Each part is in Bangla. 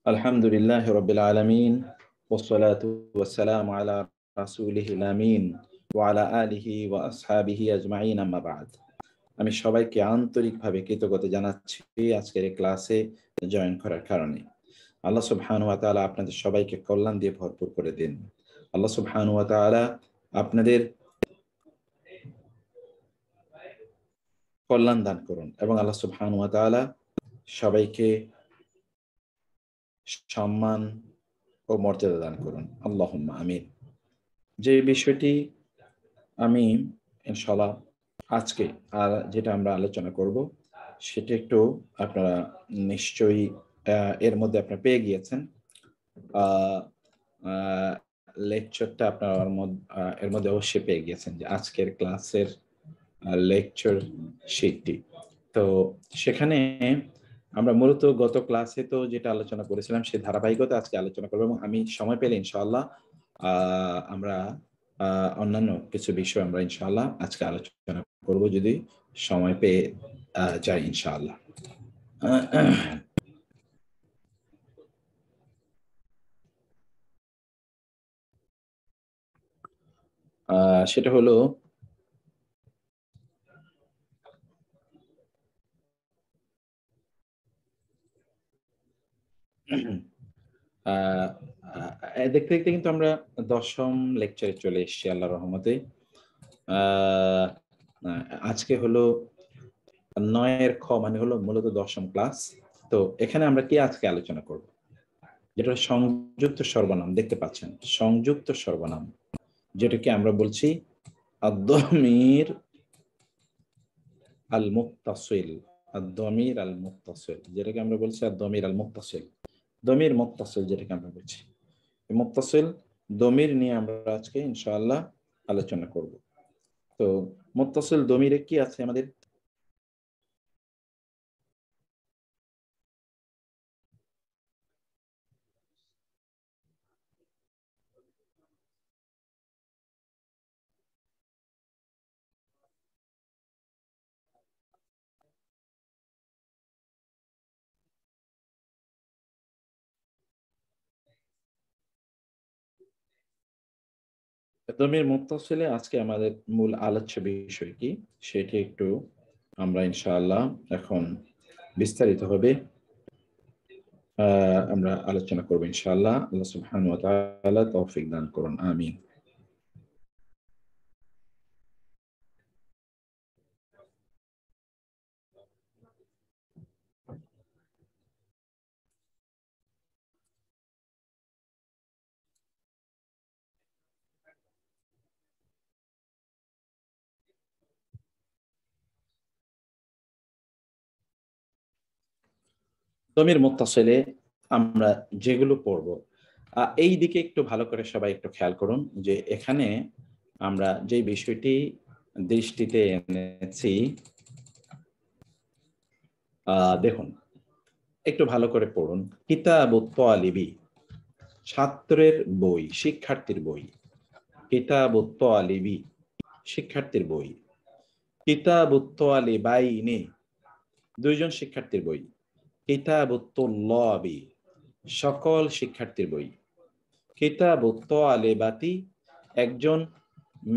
আলহামদুলিল্লাহ রাব্বিল আলামিন ওয়াসসালাতু ওয়াসসালামু আলা রাসূলিহিল আমিন ওয়া আলা আলিহি ওয়া আসহাবিহি আজমাইন আম্মা বা'দ। আমি সবাইকে আন্তরিকভাবে কৃতজ্ঞতা জানাচ্ছি আজকের এই ক্লাসে জয়েন করার কারণে। আল্লাহ সুবহানাহু ওয়া তাআলা আপনাদের সবাইকে কল্যাণ দিয়ে ভরপুর করে দিন। আল্লাহ সুবহানাহু ওয়া তাআলা আপনাদের কল্যাণ দান করুন এবং আল্লাহ সুবহানাহু ওয়া তাআলা সবাইকে সম্মান ও মর্যাদা দান করুন। আল্লাহুম্মা আমিন। যে বিষয়টি আমি ইনশাআল্লাহ আজকে যেটা আমরা আলোচনা করব সেটা একটু আপনারা নিশ্চয়ই এর মধ্যে আপনারা পেয়ে গিয়েছেন। লেকচারটা আপনারা এর মধ্যে অবশ্যই পেয়ে গিয়েছেন যে আজকের ক্লাসের লেকচার শিটটি। তো সেখানে আমরা মূলত গত ক্লাসে তো যেটা আলোচনা করেছিলাম সেই ধারাবাহিকতা আজকে আলোচনা করবো এবং আমি সময় পেলে ইনশাআল্লাহ আমরা অন্যান্য কিছু বিষয় আমরা ইনশাআল্লাহ আজকে আলোচনা করব যদি সময় পেয়ে যাই ইনশাআল্লাহ। সেটা হলো দেখতে দেখতে কিন্তু আমরা 10ম লেকচারে চলে এসেছি আল্লাহর রহমতে। আজকে হলো 9-এর খ মানে হলো মূলত 10ম ক্লাস। তো এখানে আমরা কি আজকে আলোচনা করব, যেটা সংযুক্ত সর্বনাম দেখতে পাচ্ছেন, সংযুক্ত সর্বনাম যেটাকে আমরা বলছি আদ-দমির আল মুত্তাসিল। আদ-দমির আল মুত্তাসিল যেটাকে আমরা বলছি আদ-দমির আল মুত্তাসিল, দমির মুত্তাসিল যেটাকে আমরা বলছি। এই মুত্তাসিল দমির নিয়ে আমরা আজকে ইনশাআল্লাহ আলোচনা করব। তো মুত্তাসিল দমিরে কি আছে আমাদের? দমির মুত্তাসিলে আজকে আমাদের মূল আলোচ্য বিষয় কি সেটি একটু আমরা ইনশাআল্লাহ এখন বিস্তারিতভাবে আমরা আলোচনা করব ইনশাআল্লাহ। আল্লাহ সুবহানাহু ওয়া তাআলা তৌফিক দান করুন, আমিন। দমির মুত্তাসিলে আমরা যেগুলো পড়ব এই দিকে একটু ভালো করে সবাই একটু খেয়াল করুন যে এখানে আমরা যে বিষয়টি দৃষ্টিতে এনেছি দেখুন একটু ভালো করে পড়ুন। কিতাবুত তালিবি, ছাত্রের বই, শিক্ষার্থীর বই। কিতাবুত তালিবি, শিক্ষার্থীর বই। কিতাবুত তালিবাইনি, দুইজন শিক্ষার্থীর বই। কিতাবুত তুল্লাবি, সকল শিক্ষার্থীর বই। কিতাবুত তালিবাতি, একজন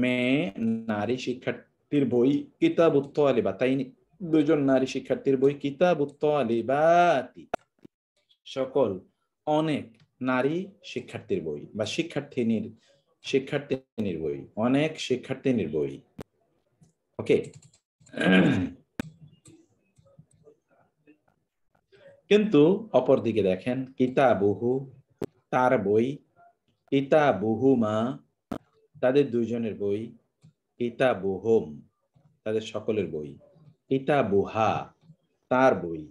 মেয়ে নারী শিক্ষার্থীর বই। কিতাবুত তালিবাতাইনি, দুজন নারী শিক্ষার্থীর বই। কিতাবুত তালিবাতি, সকল অনেক নারী শিক্ষার্থীর বই বা শিক্ষার্থিনীর বই, অনেক শিক্ষার্থিনীর বই। ওকে, কিন্তু অপরদিকে দেখেন কিতাবুহু, তার বই। কিতাবুহুমা, তাদের দুইজনের বই। কিতাবুহুম, তাদের সকলের বই। কিতাবুহা, তার বই।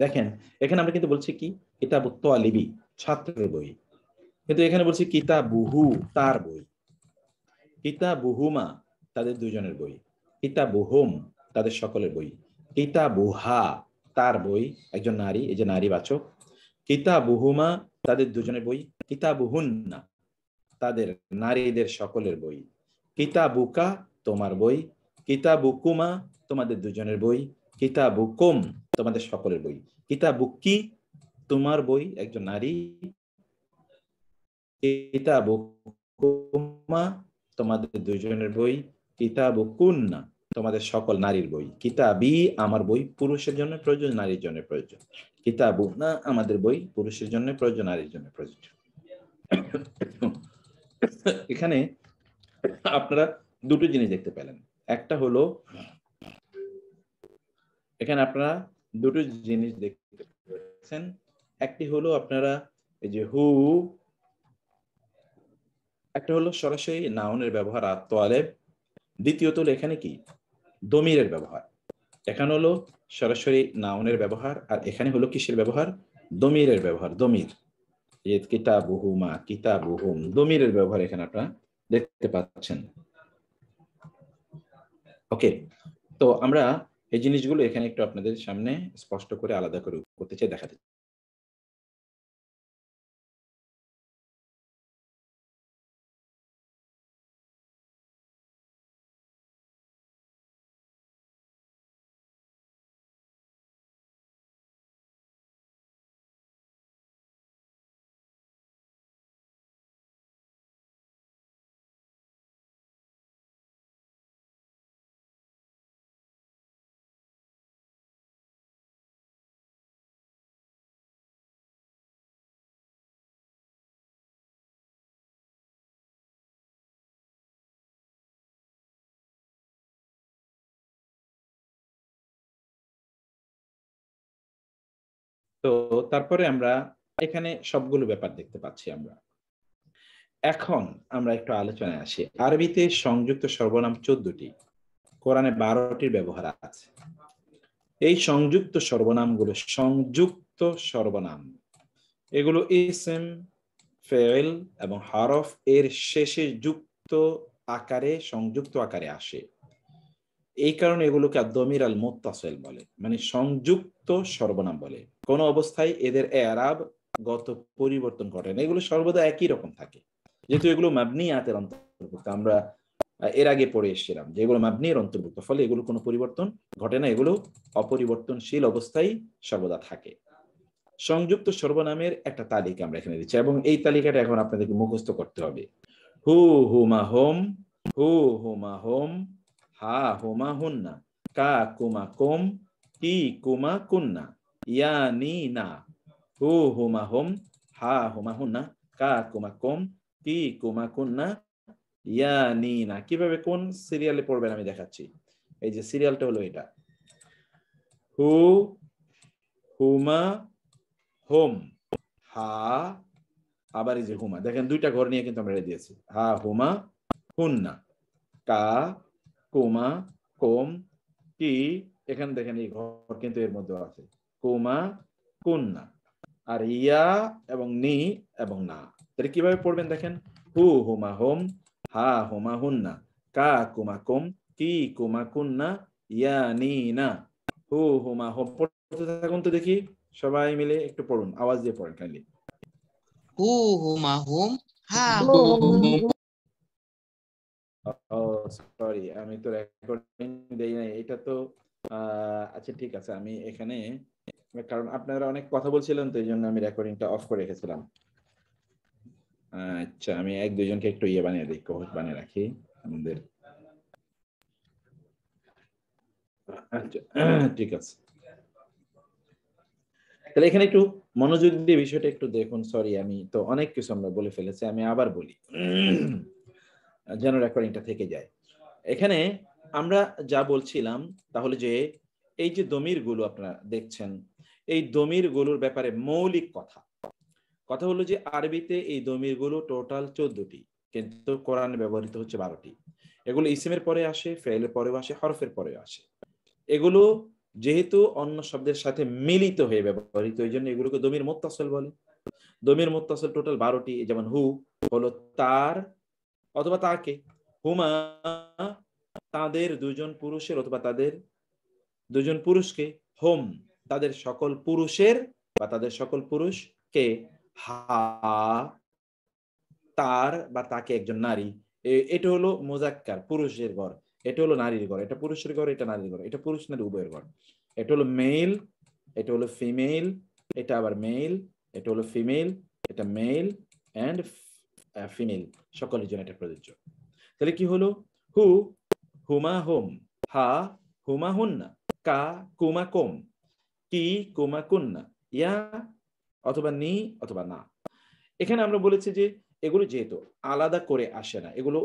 দেখেন এখানে আমরা কিন্তু বলছি কি কিতাবুত তালিবি, ছাত্রের বই, কিন্তু এখানে বলছি কিতাবুহু, তার বই। কিতাবুহুমা, তাদের দুইজনের বই। কিতাবুহুম, তাদের সকলের বই। কিতাবুহা, তার বই, একজন নারী, এই যে নারী বাচক। কিতাবুহুমা, তাদের দুজনের বই। কিতাবুহুন্না, তাদের নারীদের সকলের বই। কিতাবুকা, তোমার বই। কিতাবুকুমা, তোমাদের দুজনের বই। কিতাবুকুম, তোমাদের সকলের বই। কিতাবুকি, তোমার বই, একজন নারী। কিতাবুকুমা, তোমাদের দুজনের বই। কিতাবুকুন্না, তোমাদের সকল নারীর বই। কিতাবি, আমার বই, পুরুষের জন্য প্রয়োজন, নারীর জন্য প্রয়োজন। কিতাবুনা, আমাদের বই, পুরুষের জন্য প্রয়োজন, নারীর জন্য প্রয়োজন। এখানে আপনারা দুটো জিনিস দেখতে পেলেন। একটা হলো, এখানে আপনারা দুটো জিনিস দেখতে পাচ্ছেন। একটি হলো আপনারা এই যে হু, একটা হলো সরাসরি নাউনের ব্যবহার আত-তালেব, দ্বিতীয়ত হলো এখানে কি দমিরের ব্যবহার। এখানে হলো সরাসরি নাউনের ব্যবহার, আর এখানে হলো কিসের ব্যবহার? দমিরের ব্যবহার। দমির, কিতাবুহুমা, কিতাবুহুম, দমিরের ব্যবহার এখানে আপনারা দেখতে পাচ্ছেন। ওকে, তো আমরা এই জিনিসগুলো এখানে একটু আপনাদের সামনে স্পষ্ট করে আলাদা করে করতে চাই, দেখাতে। তো তারপরে আমরা এখানে সবগুলো ব্যাপার দেখতে পাচ্ছি আমরা। এখন আমরা একটু আলোচনায় আসি। আরবিতে সংযুক্ত সর্বনাম 14টি, কোরআনে 12টির ব্যবহার আছে। এই সংযুক্ত সর্বনামগুলো সংযুক্ত সর্বনাম, এগুলো ইসম, ফেল এবং হরফ এর শেষে যুক্ত আকারে, সংযুক্ত আকারে আসে। এই কারণে এগুলোকে দমির আল মুত্তাসিল বলে, মানে সংযুক্ত সর্বনাম বলে। কোন অবস্থায় এদের এরাব গত পরিবর্তন ঘটে না, এগুলো সর্বদা একই রকম থাকে। যেহেতু এগুলো মাবনিয়াতের অন্তর্ভুক্ত, আমরা এর আগে পড়ে এসেছিলাম যে এগুলো মাবনির অন্তর্ভুক্ত, ফলে এগুলো কোনো পরিবর্তন ঘটে না, এগুলো অপরিবর্তনশীল অবস্থায় সর্বদা থাকে। সংযুক্ত সর্বনামের একটা তালিকা আমরা এখানে দিচ্ছি, এবং এই তালিকাটা এখন আপনাদেরকে মুখস্থ করতে হবে। হু হুমা হোম, হু হুমা হোম, হা হুমা হুন্না, কা কুমা কোম, কি কুমা কুন্না, ইয়া নি না। হু হুমা হোম, হা হুমা হুন্না, কা কুমা কোম, কি কুমা কুন্না, ইয়া নি না। কিভাবে কোন সিরিয়ালে পড়বেন আমি দেখাচ্ছি। এই যে সিরিয়ালটা হলো এটা, হু হুমা হোম, হা, আবার এই যে হুমা, দেখেন দুইটা ঘর নিয়ে কিন্তু আমরা দিয়েছি। হা হুমা হুন্না, কা কুমা কোম, কি, এখানে দেখেন এই ঘর কিন্তু এর মধ্যে আছে, কুমা কুন্না। আর ইয়া এবং নি এবং না, তাহলে কিভাবে পড়বেন দেখেন। হু হুমা হোম, হা হুমা হুন্না, কা কুমা কোম, কি কুমা কুন্না, ইয়া নি না। হু হুমা হোম, পড়তে থাকুন তো দেখি, সবাই মিলে একটু পড়ুন, আওয়াজ দিয়ে পড়েন কাইন্ডলি। হু হুমা হুম, হা হুম। ও সরি, আমি তো রেকর্ডিং দেই নাই, এটা তো আচ্ছা ঠিক আছে, আমি এখানে, কারণ আপনারা অনেক কথা বলছিলেন তো এই জন্য আমি রেকর্ডিংটা অফ করে রেখেছিলাম। আচ্ছা, আমি এক দুইজনকে একটু ইয়ে বানিয়ে দিই, কোচ বানিয়ে রাখি আমাদের। আচ্ছা ঠিক আছে, তাহলে এখানে একটু মনোযোগ দিয়ে বিষয়টা একটু দেখুন। সরি, আমি তো অনেক কিছু আমরা বলে ফেলেছি, আমি আবার বলি যেন রেকর্ডিংটা থেকে যায়। এখানে আমরা যা বলছিলাম, তাহলে যে এই যে দমির গুলো আপনারা দেখছেন, এই দমির গুলোর ব্যাপারে মৌলিক কথা কথা হলো যে আরবিতে এই দমির গুলো টোটাল 14টি, কিন্তু কোরআনে ব্যবহৃত হচ্ছে 12টি। এগুলো ইসমের পরে আসে, ফেলের পরেও আসে, হরফের পরেও আসে। এগুলো যেহেতু অন্য শব্দের সাথে মিলিত হয়ে ব্যবহৃত, এই জন্য এগুলোকে দমির মুত্তাসিল বলে। দমির মুত্তাসিল টোটাল 12টি, যেমন হু হলো তার অথবা তাকে, হুমা তাদের দুজন পুরুষের অথবা তাদের দুজন পুরুষকে, হোম তাদের সকল পুরুষের বা তাদের সকল পুরুষকে, হা তার বা তাকে একজন নারী। এটা হলো মুজাক্কার, পুরুষের ঘর, এটা হলো নারীর ঘর, এটা পুরুষের ঘর, এটা নারীর ঘর, এটা পুরুষ নারী উভয়ের ঘর। এটা হলো মেল, এটা হলো ফিমেল, এটা আবার মেল, এটা হলো ফিমেল, এটা মেল অ্যান্ড ফিমেল, সকলের জন্য এটা প্রযোজ্য। তাহলে কি হলো? হু হুমা হোম, হা হুমা হুন্না, কা কুমা কোম, কি কুমা কুন্না, ইয়া অথবা নি অথবা না। এখানে আমরা বলেছি যে এগুলো যেহেতু আলাদা করে আসে না, এগুলো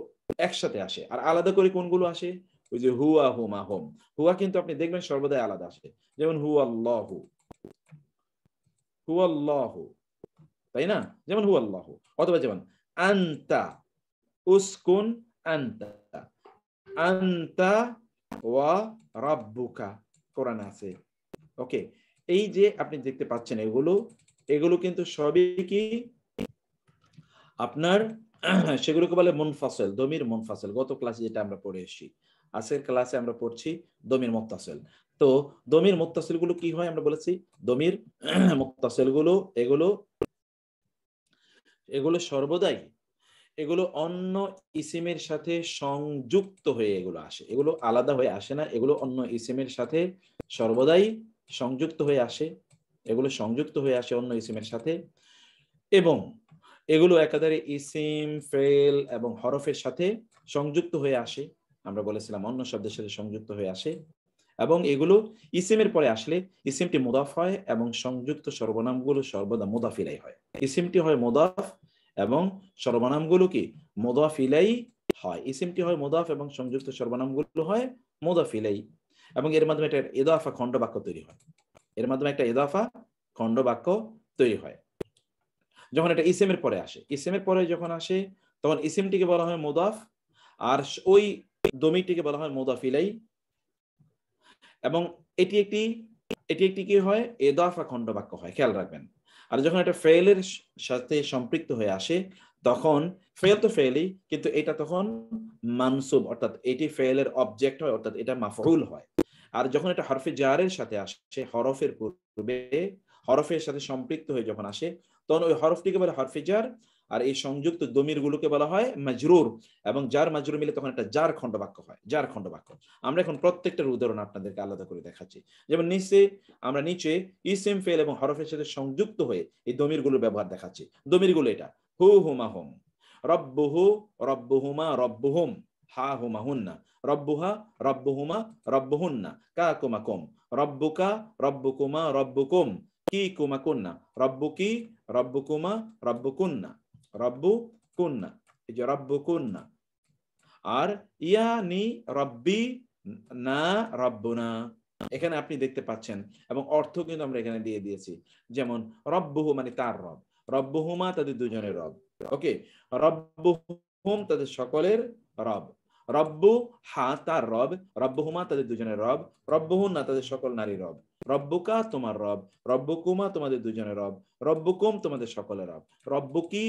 একসাথে আসে। আর আলাদা করে কোনগুলো আসে? ওই যে হুয়া হুমা হোম। হুয়া কিন্তু আপনি দেখবেন সর্বদাই আলাদা আসে, যেমন হু আল্লাহু, হু আল্লাহু, তাই না? যেমন হু আল্লাহু। অথবা যেমন আনতা, উসকুন আনতা, আনতা ওয়া রাব্বুকা, কোরআনে আছে। ওকে, এই যে আপনি দেখতে পাচ্ছেন এগুলো, এগুলো কিন্তু সবই কি আপনার সেগুলোকে বলে মুনফাসিল, দমির মুনফাসিল। গত ক্লাসে যেটা আমরা পড়ে এসেছি, আজকের ক্লাসে আমরা পড়ছি দমির মুত্তাসিল। তো দমির মুত্তাসিল গুলো কি হয় আমরা বলেছি, দমির মুত্তাসিল গুলো এগুলো এগুলো সর্বদাই এগুলো অন্য ইসিমের সাথে সংযুক্ত হয়ে এগুলো আসে, এগুলো আলাদা হয়ে আসে না, এগুলো অন্য ইসিমের সাথে সর্বদাই সংযুক্ত হয়ে আসে, এগুলো সংযুক্ত হয়ে আসে অন্য ইসিমের সাথে। এবং এগুলো একাধারে ইসিম, ফেল এবং হরফের সাথে সংযুক্ত হয়ে আসে। আমরা বলেছিলাম অন্য শব্দের সাথে সংযুক্ত হয়ে আসে। এবং এগুলো ইসিমের পরে আসলে ইসিমটি মুদাফ হয় এবং সংযুক্ত সর্বনামগুলো সর্বদা মুদাফ ইলাই হয়। ইসিমটি হয় মুদাফ এবং সর্বনামগুলো কি মুদাফ ইলাই হয়। ইসিমটি হয় মুদাফ এবং সংযুক্ত সর্বনামগুলো হয় মুদাফ ইলাই। এবং এর মাধ্যমে একটা ইদাফা খণ্ড বাক্য তৈরি হয়, এর মাধ্যমে একটা ইদাফা খণ্ড বাক্য তৈরি হয় যখন এটা ইসিমের পরে আসে। ইসিমের পরে যখন আসে তখন ইসিমটিকে বলা হয় মুদাফ, আর ওই দমিরটিকে বলা হয় মুদাফ ইলাই। এবং এটি একটি এটি একটি কি হয়, ইদাফা খণ্ড বাক্য হয়, খেয়াল রাখবেন। আর যখন এটা ফেলের সাথে সম্পৃক্ত হয়ে আসে তখন ফেল তো ফেলই, কিন্তু এটা তখন মানসুব, অর্থাৎ এটি ফেলের অবজেক্ট হয়, অর্থাৎ এটা মাফউল হয়। আর যখন এটা হরফে জারের সাথে আসে, হরফের পূর্বে হরফের সাথে সম্পৃক্ত হয়ে যখন আসে তখন ওই হরফটিকে বলে হরফে জার, আর এই সংযুক্ত দমির গুলোকে বলা হয় মাজরুর। এবং জার মাজরুর মিলে তখন একটা জার খণ্ড বাক্য হয়, জার খণ্ড বাক্য। আমরা এখন প্রত্যেকটার উদাহরণ আপনাদেরকে আলাদা করে দেখাচ্ছি। যেমন নিচে ইসিম, ফেল এবং হরফের সাথে সংযুক্ত হয়ে এই দমিরগুলোর ব্যবহার দেখাচ্ছি। দমিরগুলো এটা হু হুমা হুম, রব্বুহু রব্বুহুমা রব্বুহুম, হা হুমা হুন্না, রব্বুহা রব্বুহুমা রব্বুহুন্না, কা কুমা কুম, রব্বুকা রব্বুকুমা রব্বুকুম, কি কুমা কুন্না, রব্বুকি রব্বুকুমা রব্বুকুন্না, রব্বুকুন্না, এই যে রব্বুকুন্না। আর ইয়ানি রব্বি না রব্বুনা, এখানে আপনি দেখতে পাচ্ছেন এবং অর্থ কিন্তু আমরা এখানে দিয়ে দিয়েছি। যেমন রব্বুহু মানে তার রব, রব্বুহুমা তাদের দুজনের রব, ওকে, রব্বুহুম তাদের সকলের রব, রব্বু হা তার রব, রব্বুহুমা তাদের দুজনের রব, রব্বুহুন্না তাদের সকল নারী রব, রব্বুকা তোমার রব, রব্বুকুমা তোমাদের দুজনের রব, রব্বুকুম তোমাদের সকলের রব, রব্বুকি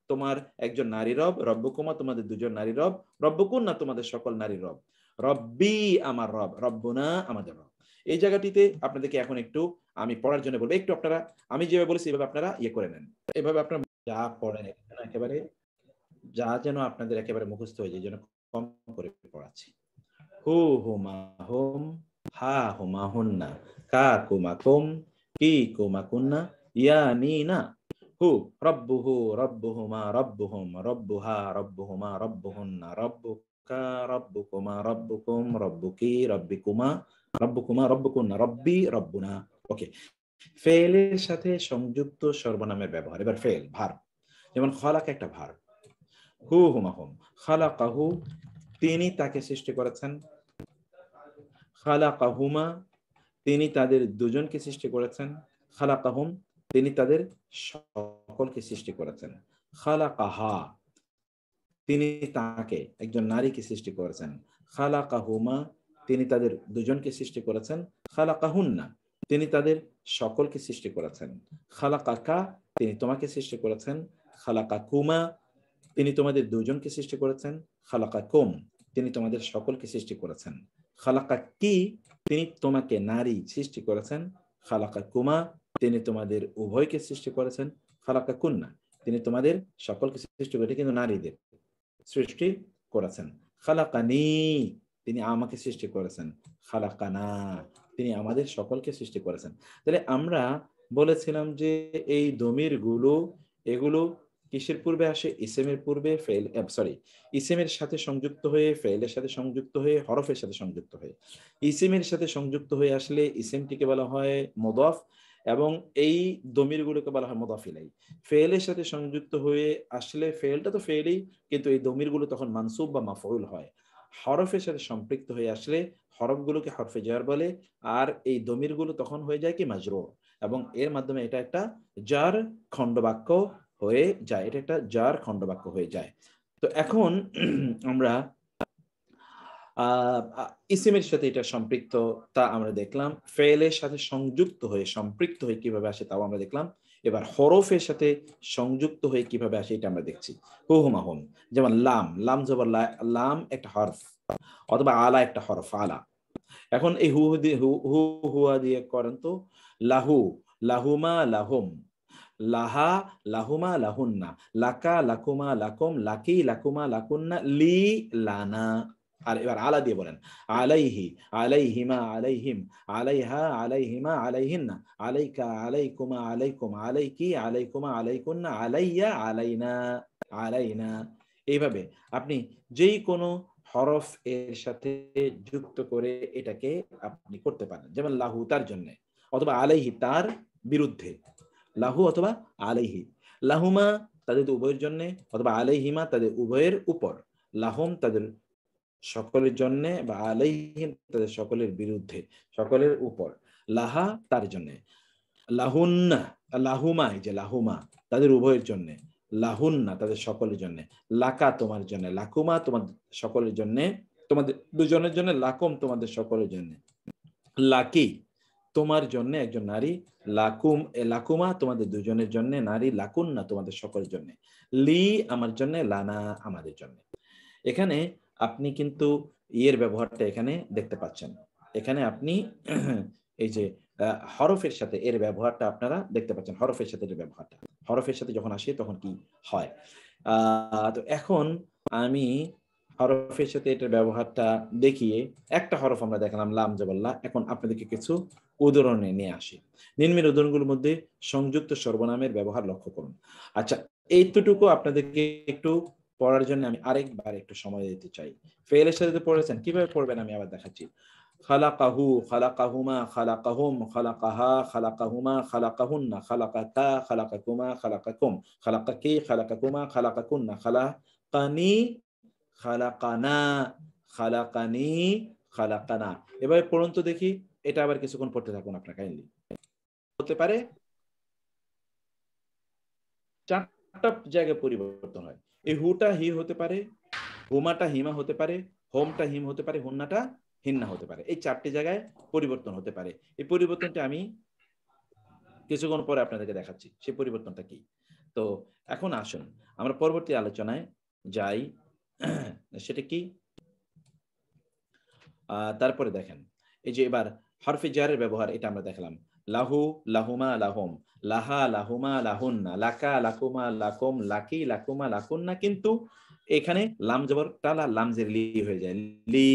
তোমার একজন নারী রব, রব্বুকুমা তোমাদের দুজন নারী রব, রব্বকুন্না তোমাদের সকল নারী রব, রব্বি আমার রব, রব্বুনা আমাদের রব। এই জায়গাটিতে আপনাদেরকে এখন একটু আমি পড়ার জন্য বলবো, একটু আপনারা আমি যেভাবে বলেছি এভাবে আপনারা ইয়ে করে নেন, এভাবে আপনারা যা পড়েন একেবারে যা যেন আপনাদের একেবারে মুখস্থ হয়ে যায়, যেন কম করে পড়াচ্ছি। হু হুমা হুম, হা হুমা হুন্না, কা কুমা কুম, কি কুমা কুন্না, ইয়া নি না। হু রব্বুহু রব্বুহুমা রব্বুহুম, রব্বুহা রব্বুহুমা রব্বুহুন্না, রব্বুকা রব্বুকুমা রব্বুকুম, রব্বুকি রব্বিকুমা রব্বুকুমা রব্বুকুন্না, রব্বি রব্বুনা। ওকে, ফেলের সাথে সংযুক্ত সর্বনামের ব্যবহার। এবার ফেল ভার্ব, যেমন খালাক একটা ভার্ব, হু হুমা হুম, খালাকাহু তিনি তাকে সৃষ্টি করেছেন, খালাকাহুমা তিনি তাদের দুজনকে সৃষ্টি করেছেন, খালাকাহুম তিনি তাদের সকলকে সৃষ্টি করেছেন, খালাকাহা তিনি তাকে একজন নারীকে সৃষ্টি করেছেন, খালাকাহুমা তিনি তাদের দুজনকে সৃষ্টি করেছেন, খালাকাহুন্না তিনি তাদের সকলকে সৃষ্টি করেছেন, খালাকাকা তিনি তোমাকে সৃষ্টি করেছেন, খালাকাকুমা তিনি তোমাদের দুজনকে সৃষ্টি করেছেন, খালাকাকুম তিনি তোমাদের সকলকে সৃষ্টি করেছেন, খালাকাকি তিনি তোমাকে নারী সৃষ্টি করেছেন, খালাকাকুমা তিনি তোমাদের উভয়কে সৃষ্টি করেছেন, খালাকাকুন্না তিনি তোমাদের সকলকে সৃষ্টি করে কিন্তু নারীদের সৃষ্টি করেছেন, খালাকানি তিনি আমাকে সৃষ্টি করেছেন, খালাকানা তিনি আমাদের সকলকে সৃষ্টি করেছেন। তাহলে আমরা বলেছিলাম যে এই দমিরগুলো এগুলো কিসের পূর্বে আসে? ইসেমের পূর্বে, ফেল ইসেমের সাথে সংযুক্ত হয়ে, ফেলের সাথে সংযুক্ত হয়ে, হরফের সাথে সংযুক্ত হয়ে। ইসেমের সাথে সংযুক্ত হয়ে আসলে ইসেমটিকে বলা হয় মুদাফ, এবং এই দমিরগুলোকে বলা হয় মুদাফ ইলাইহি। ফেলের সাথে সংযুক্ত হয়ে আসলে ফেলটা তো ফেলই, কিন্তু এই দমিরগুলো তখন মানসুব বা মাফউল হয়। হরফের সাথে সম্পৃক্ত হয়ে আসলে হরফগুলোকে হরফে জার বলে, আর এই দমিরগুলো তখন হয়ে যায় কি মাজরুর, এবং এর মাধ্যমে এটা একটা জার খণ্ডবাক্য হয়ে যায়, এটা একটা জার খণ্ডবাক্য হয়ে যায়। তো এখন আমরা ইসিমের সাথে এটা সম্পৃক্ত তা আমরা দেখলাম, ফেলের সাথে সংযুক্ত হয়ে সম্পৃক্ত হয়ে কিভাবে আসে তাও আমরা দেখলাম। এবার হরফের সাথে সংযুক্ত হয়ে কিভাবে আসে এটা আমরা দেখছি। হুহুমা হুম, যেমন লাম, লাম জবর লাম একটা হরফ, অথবা আলা একটা হরফ, আলা। এখন এই হু দিয়ে হু হুয়া দিয়ে করেন তো, লাহু, লাহুমা লাহুম, লাহা লাহুমা লাহুন্না, লাকা লাকুমা লাকুম, লাকি লাকুমা লাকুন্না, লি লানা। আর এবার আলা দিয়ে বলেন, আলাইহি আলাইহিমা আলাইহিম, আলাইহা আলাইহিমা আলাইহিন্না, আলাইকা আলাইকুমা আলাইকুম, আলাইকি আলাইকুমা আলাইকুন্না, আলাইয়া আলাইনা আলাইনা। এইভাবে আপনি যেই কোনো হরফ এর সাথে যুক্ত করে এটাকে আপনি করতে পারেন। যেমন লাহু তার জন্য, অথবা আলাইহি তার বিরুদ্ধে, লাহু অথবা আলাইহি। লাহুমা তাদের উভয়ের জন্য, অথবা আলাইহিমা তাদের উভয়ের উপর, লাহুম তাদের সকলের জন্য, বা আলাইহিম তাদের সকলের বিরুদ্ধে, সকলের উপর, লাহা তার জন্য, লাহুন্না, লাহুমা এই যে লাহুমা তাদের উভয়ের জন্য, লাহুন্না তাদের সকলের জন্য, লাকা তোমার জন্য, লাকুমা তোমাদের সকলের জন্য, তোমাদের দুজনের জন্য, লাকুম তোমাদের সকলের জন্য, লাকি তোমার জন্য একজন নারী, লাকুম লাকুমা তোমাদের দুজনের জন্য নারী, লাকুন্না তোমাদের সকলের জন্য, লি আমার জন্য, লানা আমাদের জন্য। এখানে আপনি কিন্তু ইয়ের ব্যবহারটা এখানে দেখতে পাচ্ছেন। এখানে আপনি এই যে হরফের সাথে এর ব্যবহারটা আপনারা দেখতে পাচ্ছেন, হরফের সাথে এর ব্যবহারটা, হরফের সাথে যখন আসে তখন কি হয়। তো এখন আমি হরফের সাথে এটার ব্যবহারটা দেখিয়ে একটা হরফ আমরা দেখালাম লাম জবল্লা, এখন আপনাদেরকে কিছু উদাহরণে নিয়ে আসি। নিম্নের উদাহরণগুলোর মধ্যে সংযুক্ত সর্বনামের ব্যবহার লক্ষ্য করুন। আচ্ছা, এইটুকু আপনাদেরকে একটু পড়ার জন্য আমি আরেকবার একটু সময় দিতে চাই। ফেলের সাথে পড়েছেন, কিভাবে পড়বেন আমি আবার দেখাচ্ছি। খালাকাহু, খালাকাহুমা, খালাকাহুম, খালাকাহা, খালাকাহুমা, খালাকাহুন্না, খালাকাকা, খালাকাকুমা, খালাকাকুম, খালাকাকি, খালাকাকুমা, খালাকাকুন্না, খালাকানি, খালাকানা, খালাকানি, খালাকানা। এভাবে পড়ুন তো দেখি। এটা আবার কিছুক্ষণ পড়তে থাকুন আপনার কাইন্ডলি। হতে পারে চারটা জায়গায় পরিবর্তন হয়। এই হুটা হি হতে পারে, হুমাটা হিমা হতে পারে, হোমটা হিম হতে পারে, হুন্নাটা হিন্না হতে পারে। এই চারটি জায়গায় পরিবর্তন হতে পারে। এই পরিবর্তনটা আমি কিছুক্ষণ পরে আপনাদেরকে দেখাচ্ছি সেই পরিবর্তনটা কি। তো এখন আসুন আমরা পরবর্তী আলোচনায় যাই। সেটা কি? তারপরে দেখেন, এই যে এবার হরফে জারের ব্যবহার এটা আমরা দেখলাম। লাহু, লাহুমা, লাহুম, লাহা, লাহুমা, লাহুন্না, লাকা, লাকুমা, লাকুম, লাকি, লাকুমা, লাকুন্না, কিন্তু এখানে লাম জবর টালা লামজের লি হয়ে যায়, লি।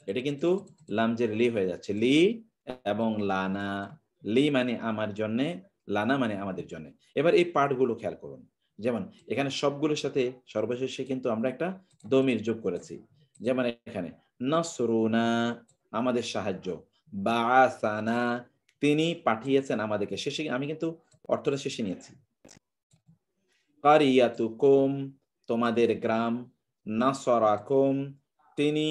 এটা কিন্তু লামজের লি হয়ে যাচ্ছে, লি এবং লানা। লি মানে আমার জন্য, লানা মানে আমাদের জন্য। এবার এই পাঠগুলো খেয়াল করুন। যেমন এখানে সবগুলোর সাথে সর্বশেষে কিন্তু আমরা একটা দমির যোগ করেছি। যেমন এখানে নসরুনা আমাদের সাহায্য, বাআসানা তিনি পাঠিয়েছেন আমাদেরকে, শেষে আমি কিন্তু অর্থটা শেষে নিয়েছি। কারিয়াতুকুম তোমাদের গ্রাম, নাসরাকুম তিনি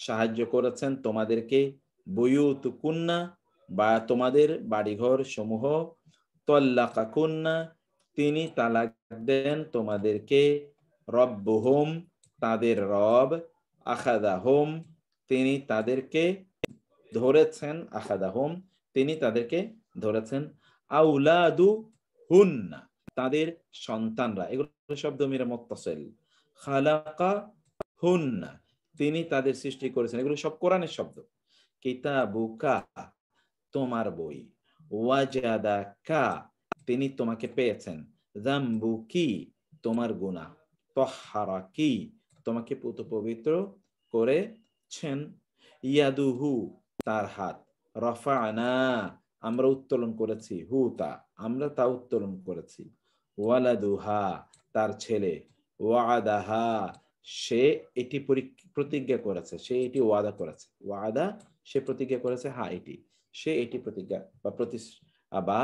সাহায্য করেছেন তোমাদেরকে, বুয়ুতুকুন্না বা তোমাদের বাড়িঘর সমূহ, তল্লাকাকুন্না তিনি তালাক দেন তোমাদেরকে, রব্বুহুম তাদের রব, আখাদাহুম তিনি তাদেরকে ধরেছেন, আখাদাহুম তিনি তাদেরকে ধরেছেন, আউলাদু হুন্না তাদের সন্তানরা, এগুলো সব দমিরে মুত্তাসিল। খালাকা হুন্না তিনি তাদের সৃষ্টি করেছেন, এগুলো সব কোরআনের শব্দ। কিতাবুকা তোমার বই, ওয়াজাদাকা তিনি তোমাকে পেয়েছেন, যামবুকি তোমার গুনাহ, তহহারাকি তোমাকে পুত পবিত্র করেছেন, ইয়াদুহু তার হাত, রফানা আমরা উত্তোলন করেছি, হু তা, আমরা তা উত্তোলন করেছি। ওয়ালাদুহা, তার ছেলে। ওয়াদাহা, সে এটি প্রতিজ্ঞা করেছে, সে এটি ওয়াদা করেছে। ওয়াদা, সে প্রতিজ্ঞা করেছে, হ্যাঁ এটি, সে এটি প্রতিজ্ঞা বা বা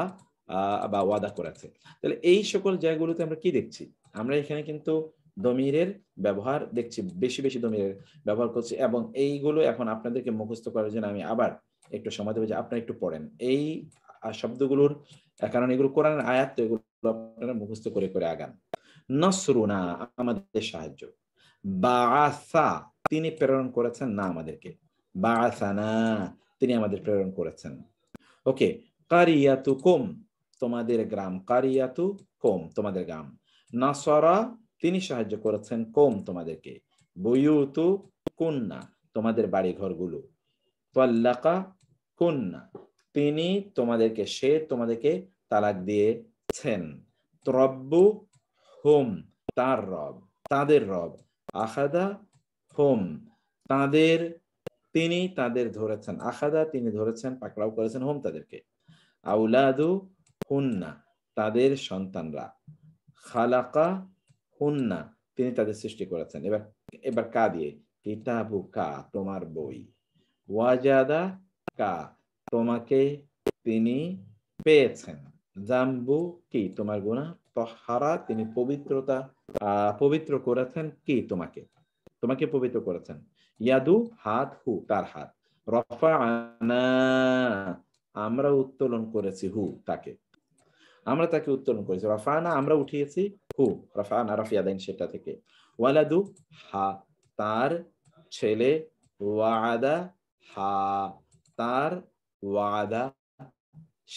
বা ওয়াদা করেছে। তাহলে এই সকল জায়গাগুলোতে আমরা কি দেখছি? আমরা এখানে কিন্তু দমিরের ব্যবহার দেখছি, বেশি বেশি দমিরের ব্যবহার করছি, এবং এইগুলো এখন আপনাদেরকে মুখস্থ করার জন্য আমি আবার একটু সময় দেবো যে আপনারা একটু পড়েন এই শব্দগুলোর, কারণ এগুলো কোরআনের আয়াত, তো এগুলো আপনারা মুখস্থ করে করে আগান। নসরুনা, আমাদের সাহায্য। বাআসা, তিনি প্রেরণ করেছেন না আমাদেরকে। বাআসানা, তিনি আমাদের প্রেরণ করেছেন। ওকে, কারিয়াতুকুম, তোমাদের গ্রাম। কারিয়াতুকুম, তোমাদের গ্রাম। নাসরা, তিনি সাহায্য করেছেন কুম, তোমাদেরকে। বুয়ুতু কুন্না, তোমাদের বাড়ি ঘরগুলো। তাল্লাকা কুন্না, তিনি তোমাদেরকে, সে তোমাদেরকে তালাক দিয়েছেন। রব্বু হুম, তার রব, তাদের রব। আখাদা হুম, তাদের, তিনি তাদের ধরেছেন। আখাদা, তিনি ধরেছেন, পাকড়াও করেছেন, হুম, তাদেরকে। আউলাদু হুন্না, তাদের সন্তানরা। খালাকা হুন্না, তিনি তাদের সৃষ্টি করেছেন। এবার এবার কা দিয়ে, কিতাবু কা, তোমার বই। ওয়াজাদা কা, তোমাকে তিনি পেয়েছেন। জাম্বু কি, তোমার গুনাহ। তহারা, তিনি পবিত্রতা পবিত্র করেছেন কি, তোমাকে, তোমাকে পবিত্র করেছেন। ইয়াদু, হাত, হু, তার হাত। রফাআনা, আমরা উত্তোলন করেছি, হু, তাকে, আমরা তাকে উত্তোলন করেছি। রফাআনা, আমরা উঠিয়েছি, হু, রফাআনা রাফিয়াদাইন, সেটা থেকে। ওয়ালাদু হা, তার ছেলে। ওয়াদা হা, তার ওয়াদা,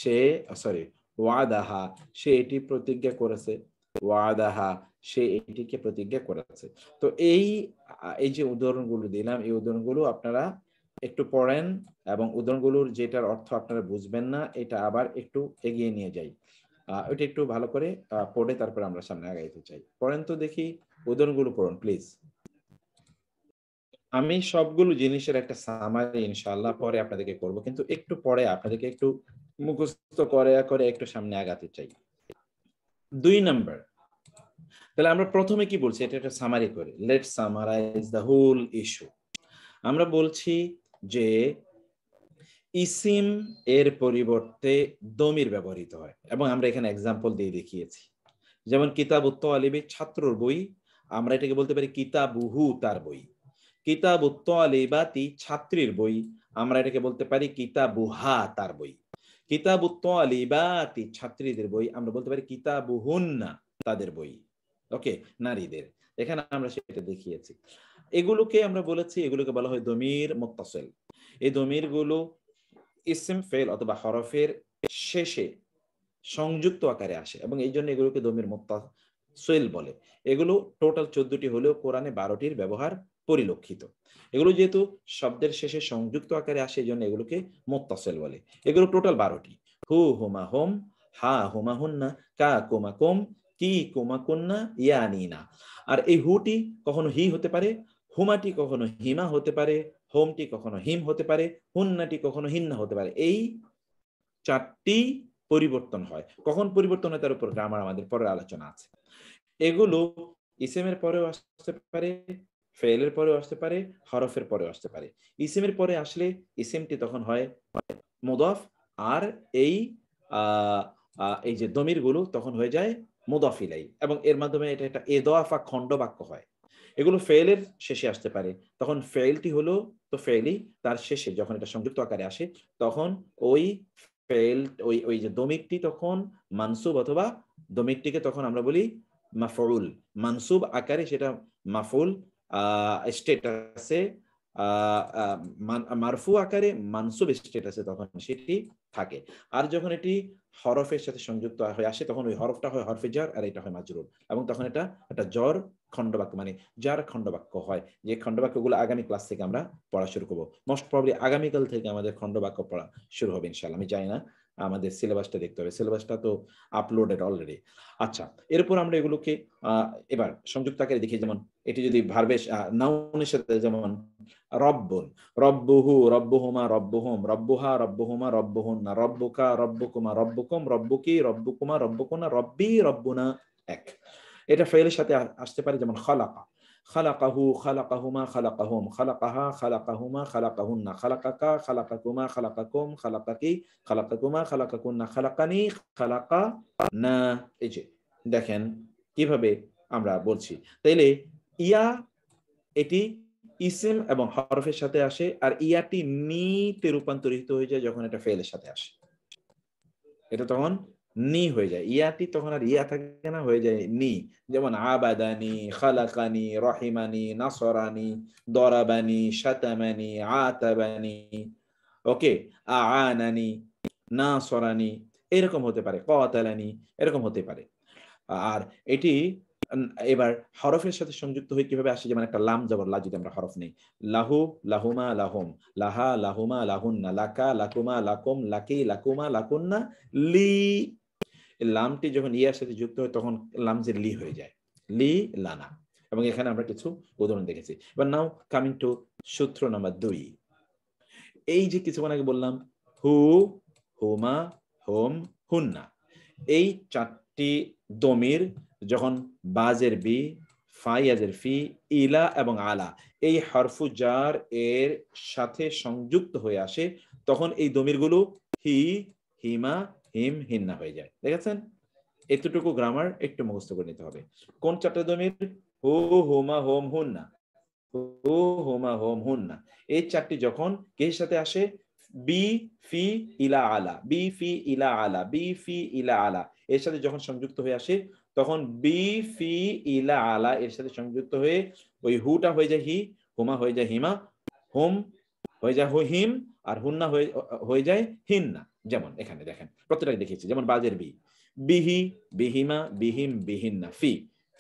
সে, সরি, ওয়াদাহা, সে এটি প্রতিজ্ঞা করেছে। ওয়াদাহা, সে এটিকে প্রতিজ্ঞা করেছে। তো এই এই যে উদাহরণগুলো দিলাম, এই উদাহরণগুলো আপনারা একটু পড়েন, এবং উদাহরণগুলোর যেটার অর্থ আপনারা বুঝবেন না, এটা আবার একটু এগিয়ে নিয়ে যাই। ওইটা একটু ভালো করে পড়ে তারপর আমরা সামনে আগাইতে চাই। পড়েন তো দেখি, উদাহরণগুলো পড়ুন প্লিজ। আমি সবগুলো জিনিসের একটা সামারি ইনশাআল্লাহ পরে আপনাদেরকে করব, কিন্তু একটু পরে আপনাদেরকে একটু মুখস্থ করে করে একটু সামনে আগাতে চাই। 2 নাম্বার, তাহলে আমরা প্রথমে কি বলছি, এটা একটা সামারি করে। Let's summarize the whole issue. আমরা বলছি যে ইসিম এর পরিবর্তে দমির ব্যবহৃত হয়, এবং আমরা এখানে এক্সাম্পল দিয়ে দেখিয়েছি। যেমন কিতাবুত তালিবি, ছাত্রর বই, আমরা এটাকে বলতে পারি কিতাবুহু, তার বই। কিতাবুত তালিবাতি, ছাত্রীর বই, আমরা এটাকে বলতে পারি কিতাবুহা, তার বই। কিতাবুত তালিবাতি, ছাত্রীদের বই, আমরা বলতে পারি কিতাবুহুন্না, তাদের বই। ওকে, নারীদের। এখানে আমরা সেটা দেখিয়েছি। এগুলোকে আমরা বলেছি, এগুলোকে বলা হয় দমির মুত্তাসিল। এই দমির গুলো ইসম, ফেল অথবা হরফের শেষে সংযুক্ত আকারে আসে, এবং এই জন্য এগুলোকে দমির মুত্তাসিল বলে। এগুলো টোটাল 14টি হলেও কোরআনে 12টির ব্যবহার পরিলক্ষিত। এগুলো যেহেতু শব্দের শেষে সংযুক্ত আকারে আসে, এই জন্য এগুলোকে মুত্তাসিল বলে। এগুলো টোটাল 12টি। হু হুমা হুম, হা হুমা হুন্না, কা কুমা কুম, কি কুমা কুন্না, ইয়ানিনা। আর এই হুটি কখনো হি হতে পারে, হুমাটি কখনো হিমা হতে পারে, হোমটি কখনো হিম হতে পারে, হুন্নাটি কখনো হিন্না হতে পারে। এই 4টি পরিবর্তন হয়। কখন পরিবর্তন হয় তার উপর গ্রামার আমাদের পরে আলোচনা আছে। এগুলো ইসেমের পরেও আসতে পারে, ফেলের পরেও আসতে পারে, হরফের পরেও আসতে পারে। ইসেমের পরে আসলে ইসেমটি তখন হয় মুদাফ, আর এই এই যে দমির গুলো তখন হয়ে যায় মুদাফ ইলাই, এবং এর মাধ্যমে এটা একটা ইদাফা খণ্ড বাক্য হয়। এগুলো ফেলের শেষে আসতে পারে, তখন ফেলটি হলো, তো ফেলই তার শেষে যখন এটা সংযুক্ত আকারে আসে, তখন ওই ফেল, ওই ওই যে দমিরটি তখন মানসুব, অথবা দমিরটিকে তখন আমরা বলি মাফউল। মানসুব আকারে সেটা মাফউল স্টেটাসে, মারফু আকারে মানসুব স্টেটাসে তখন সেটি থাকে। আর যখন এটি হরফের সাথে সংযুক্ত হয়ে আসে, তখন ওই হরফটা হয় হরফে জার, আর এটা হয় মাজরুর, এবং তখন এটা একটা জর খণ্ডবাক্য, মানে যার খণ্ডবাক্য হয়। যে খণ্ডবাক্যগুলো আগামী ক্লাস থেকে আমরা পড়া শুরু করবো। মোস্ট প্রবাবলি আগামীকাল থেকে আমাদের খণ্ডবাক্য পড়া শুরু হবে ইনশাআল্লাহ। আমি জানি না আমাদের সিলেবাসটা দেখতে হবে, সিলেবাসটা তো আপলোডেড অলরেডি। আচ্ছা, এরপর আমরা এগুলোকে এবার সংযুক্ত আকারে দেখি। যেমন এটি যদি ভার্বের নাউনের সাথে, যেমন রব্বুন, রব্বুহু, রব্বুহুমা, রব্বুহুম, রব্বুহা, রব্বুহুমা, রব্বুহুন্না, রব্বুকা, রব্বুকুমা, রব্বুকুম, রব্বুকি, রব্বুকুমা, রব্বুকুনা, রব্বি, রব্বুনা, এক। এটা ফেলের সাথে আসতে পারে, যেমন খালাকা, খালাকাহু, খালাকাহুমা, খালাকাহুম, খালাকাহা, খালাকাহুমা, খালাকাহুন্না, খালাকাকা, খালাকাকুমা, খালাকাকুম, খালাকাকি, খালাকাকুমা, খালাকাকুন্না, খালাকানি, খালাকা না। এই যে দেখেন কিভাবে আমরা বলছি। তাইলে ইয়া এটি ইসিম এবং হরফের সাথে আসে, আর ইয়াটি নিতে রূপান্তরিত হয়ে যায় যখন এটা ফেলের সাথে আসে। এটা তখন নি হয়ে যায়, ইয়াটি তখন আর ইয়া থাকে না, হয়ে যায় নি। যেমন আবাদানি, খালাকানি, রহিমানি, নাসরানি, দরাবানি, শাতামানি, আতাবানি, ওকে, আআনানি, নাসরানি, এরকম হতে পারে, কাতালানি, এরকম হতে পারে। আর এটি এবার হরফের সাথে সংযুক্ত হয়ে কিভাবে আসে, যেমন একটা লাম জবর লা যদি আমরা হরফ নেই, লাহু, লাহুমা, লাহুম, লাহা, লাহুমা, লাহুন্না, লাকা, লাকুমা, লাকুম, লাকি, লাকুমা, লাকুন্না, লি। লামটি যখন ইয়ার সাথে যুক্ত হয় তখন লামজের লি হয়ে যায়, লি, লানা। এবং এখানে আমরা কিছু উদাহরণ দেখেছি। এবার নাও কামিং টু সূত্র নাম্বার 2। এই যে কিছুক্ষণ আগে বললাম হু, হুমা, হোম, হুন্না, এই চারটি দমির যখন বাজের বি, ফাইয়াজের ফি, ইলা এবং আলা এই হরফু জার এর সাথে সংযুক্ত হয়ে আসে, তখন এই দমিরগুলো হি, হিমা, হিম, হিন্না হয়ে যায়। দেখেছেন? এতটুকু গ্রামার একটু মুখস্থ করে নিতে হবে। কোন চারটা দমির? হু, হুমা, হোম, হুন্না, হু, হুমা, হোম, হুন্না। এই চারটি যখন কিসের সাথে আসে? বি, ফি, ইলা, আলা, বি, ফি, ইলা, আলা, বি, ফি, ইলা, আলা এর সাথে যখন সংযুক্ত হয়ে আসে, তখন বি, ফি, ইলা, আলা এর সাথে সংযুক্ত হয়ে ওই হুটা হয়ে যায় হি, হুমা হয়ে যায় হিমা, হোম হয়ে যায় হিম, আর হুন্না হয়ে যায় হিন্না। যেমন এখানে দেখেন প্রত্যেকটা দেখিয়েছি। যেমন বাজের বি, বিহি, বিহিমা, বিহিম, বিহিন্না, ফি,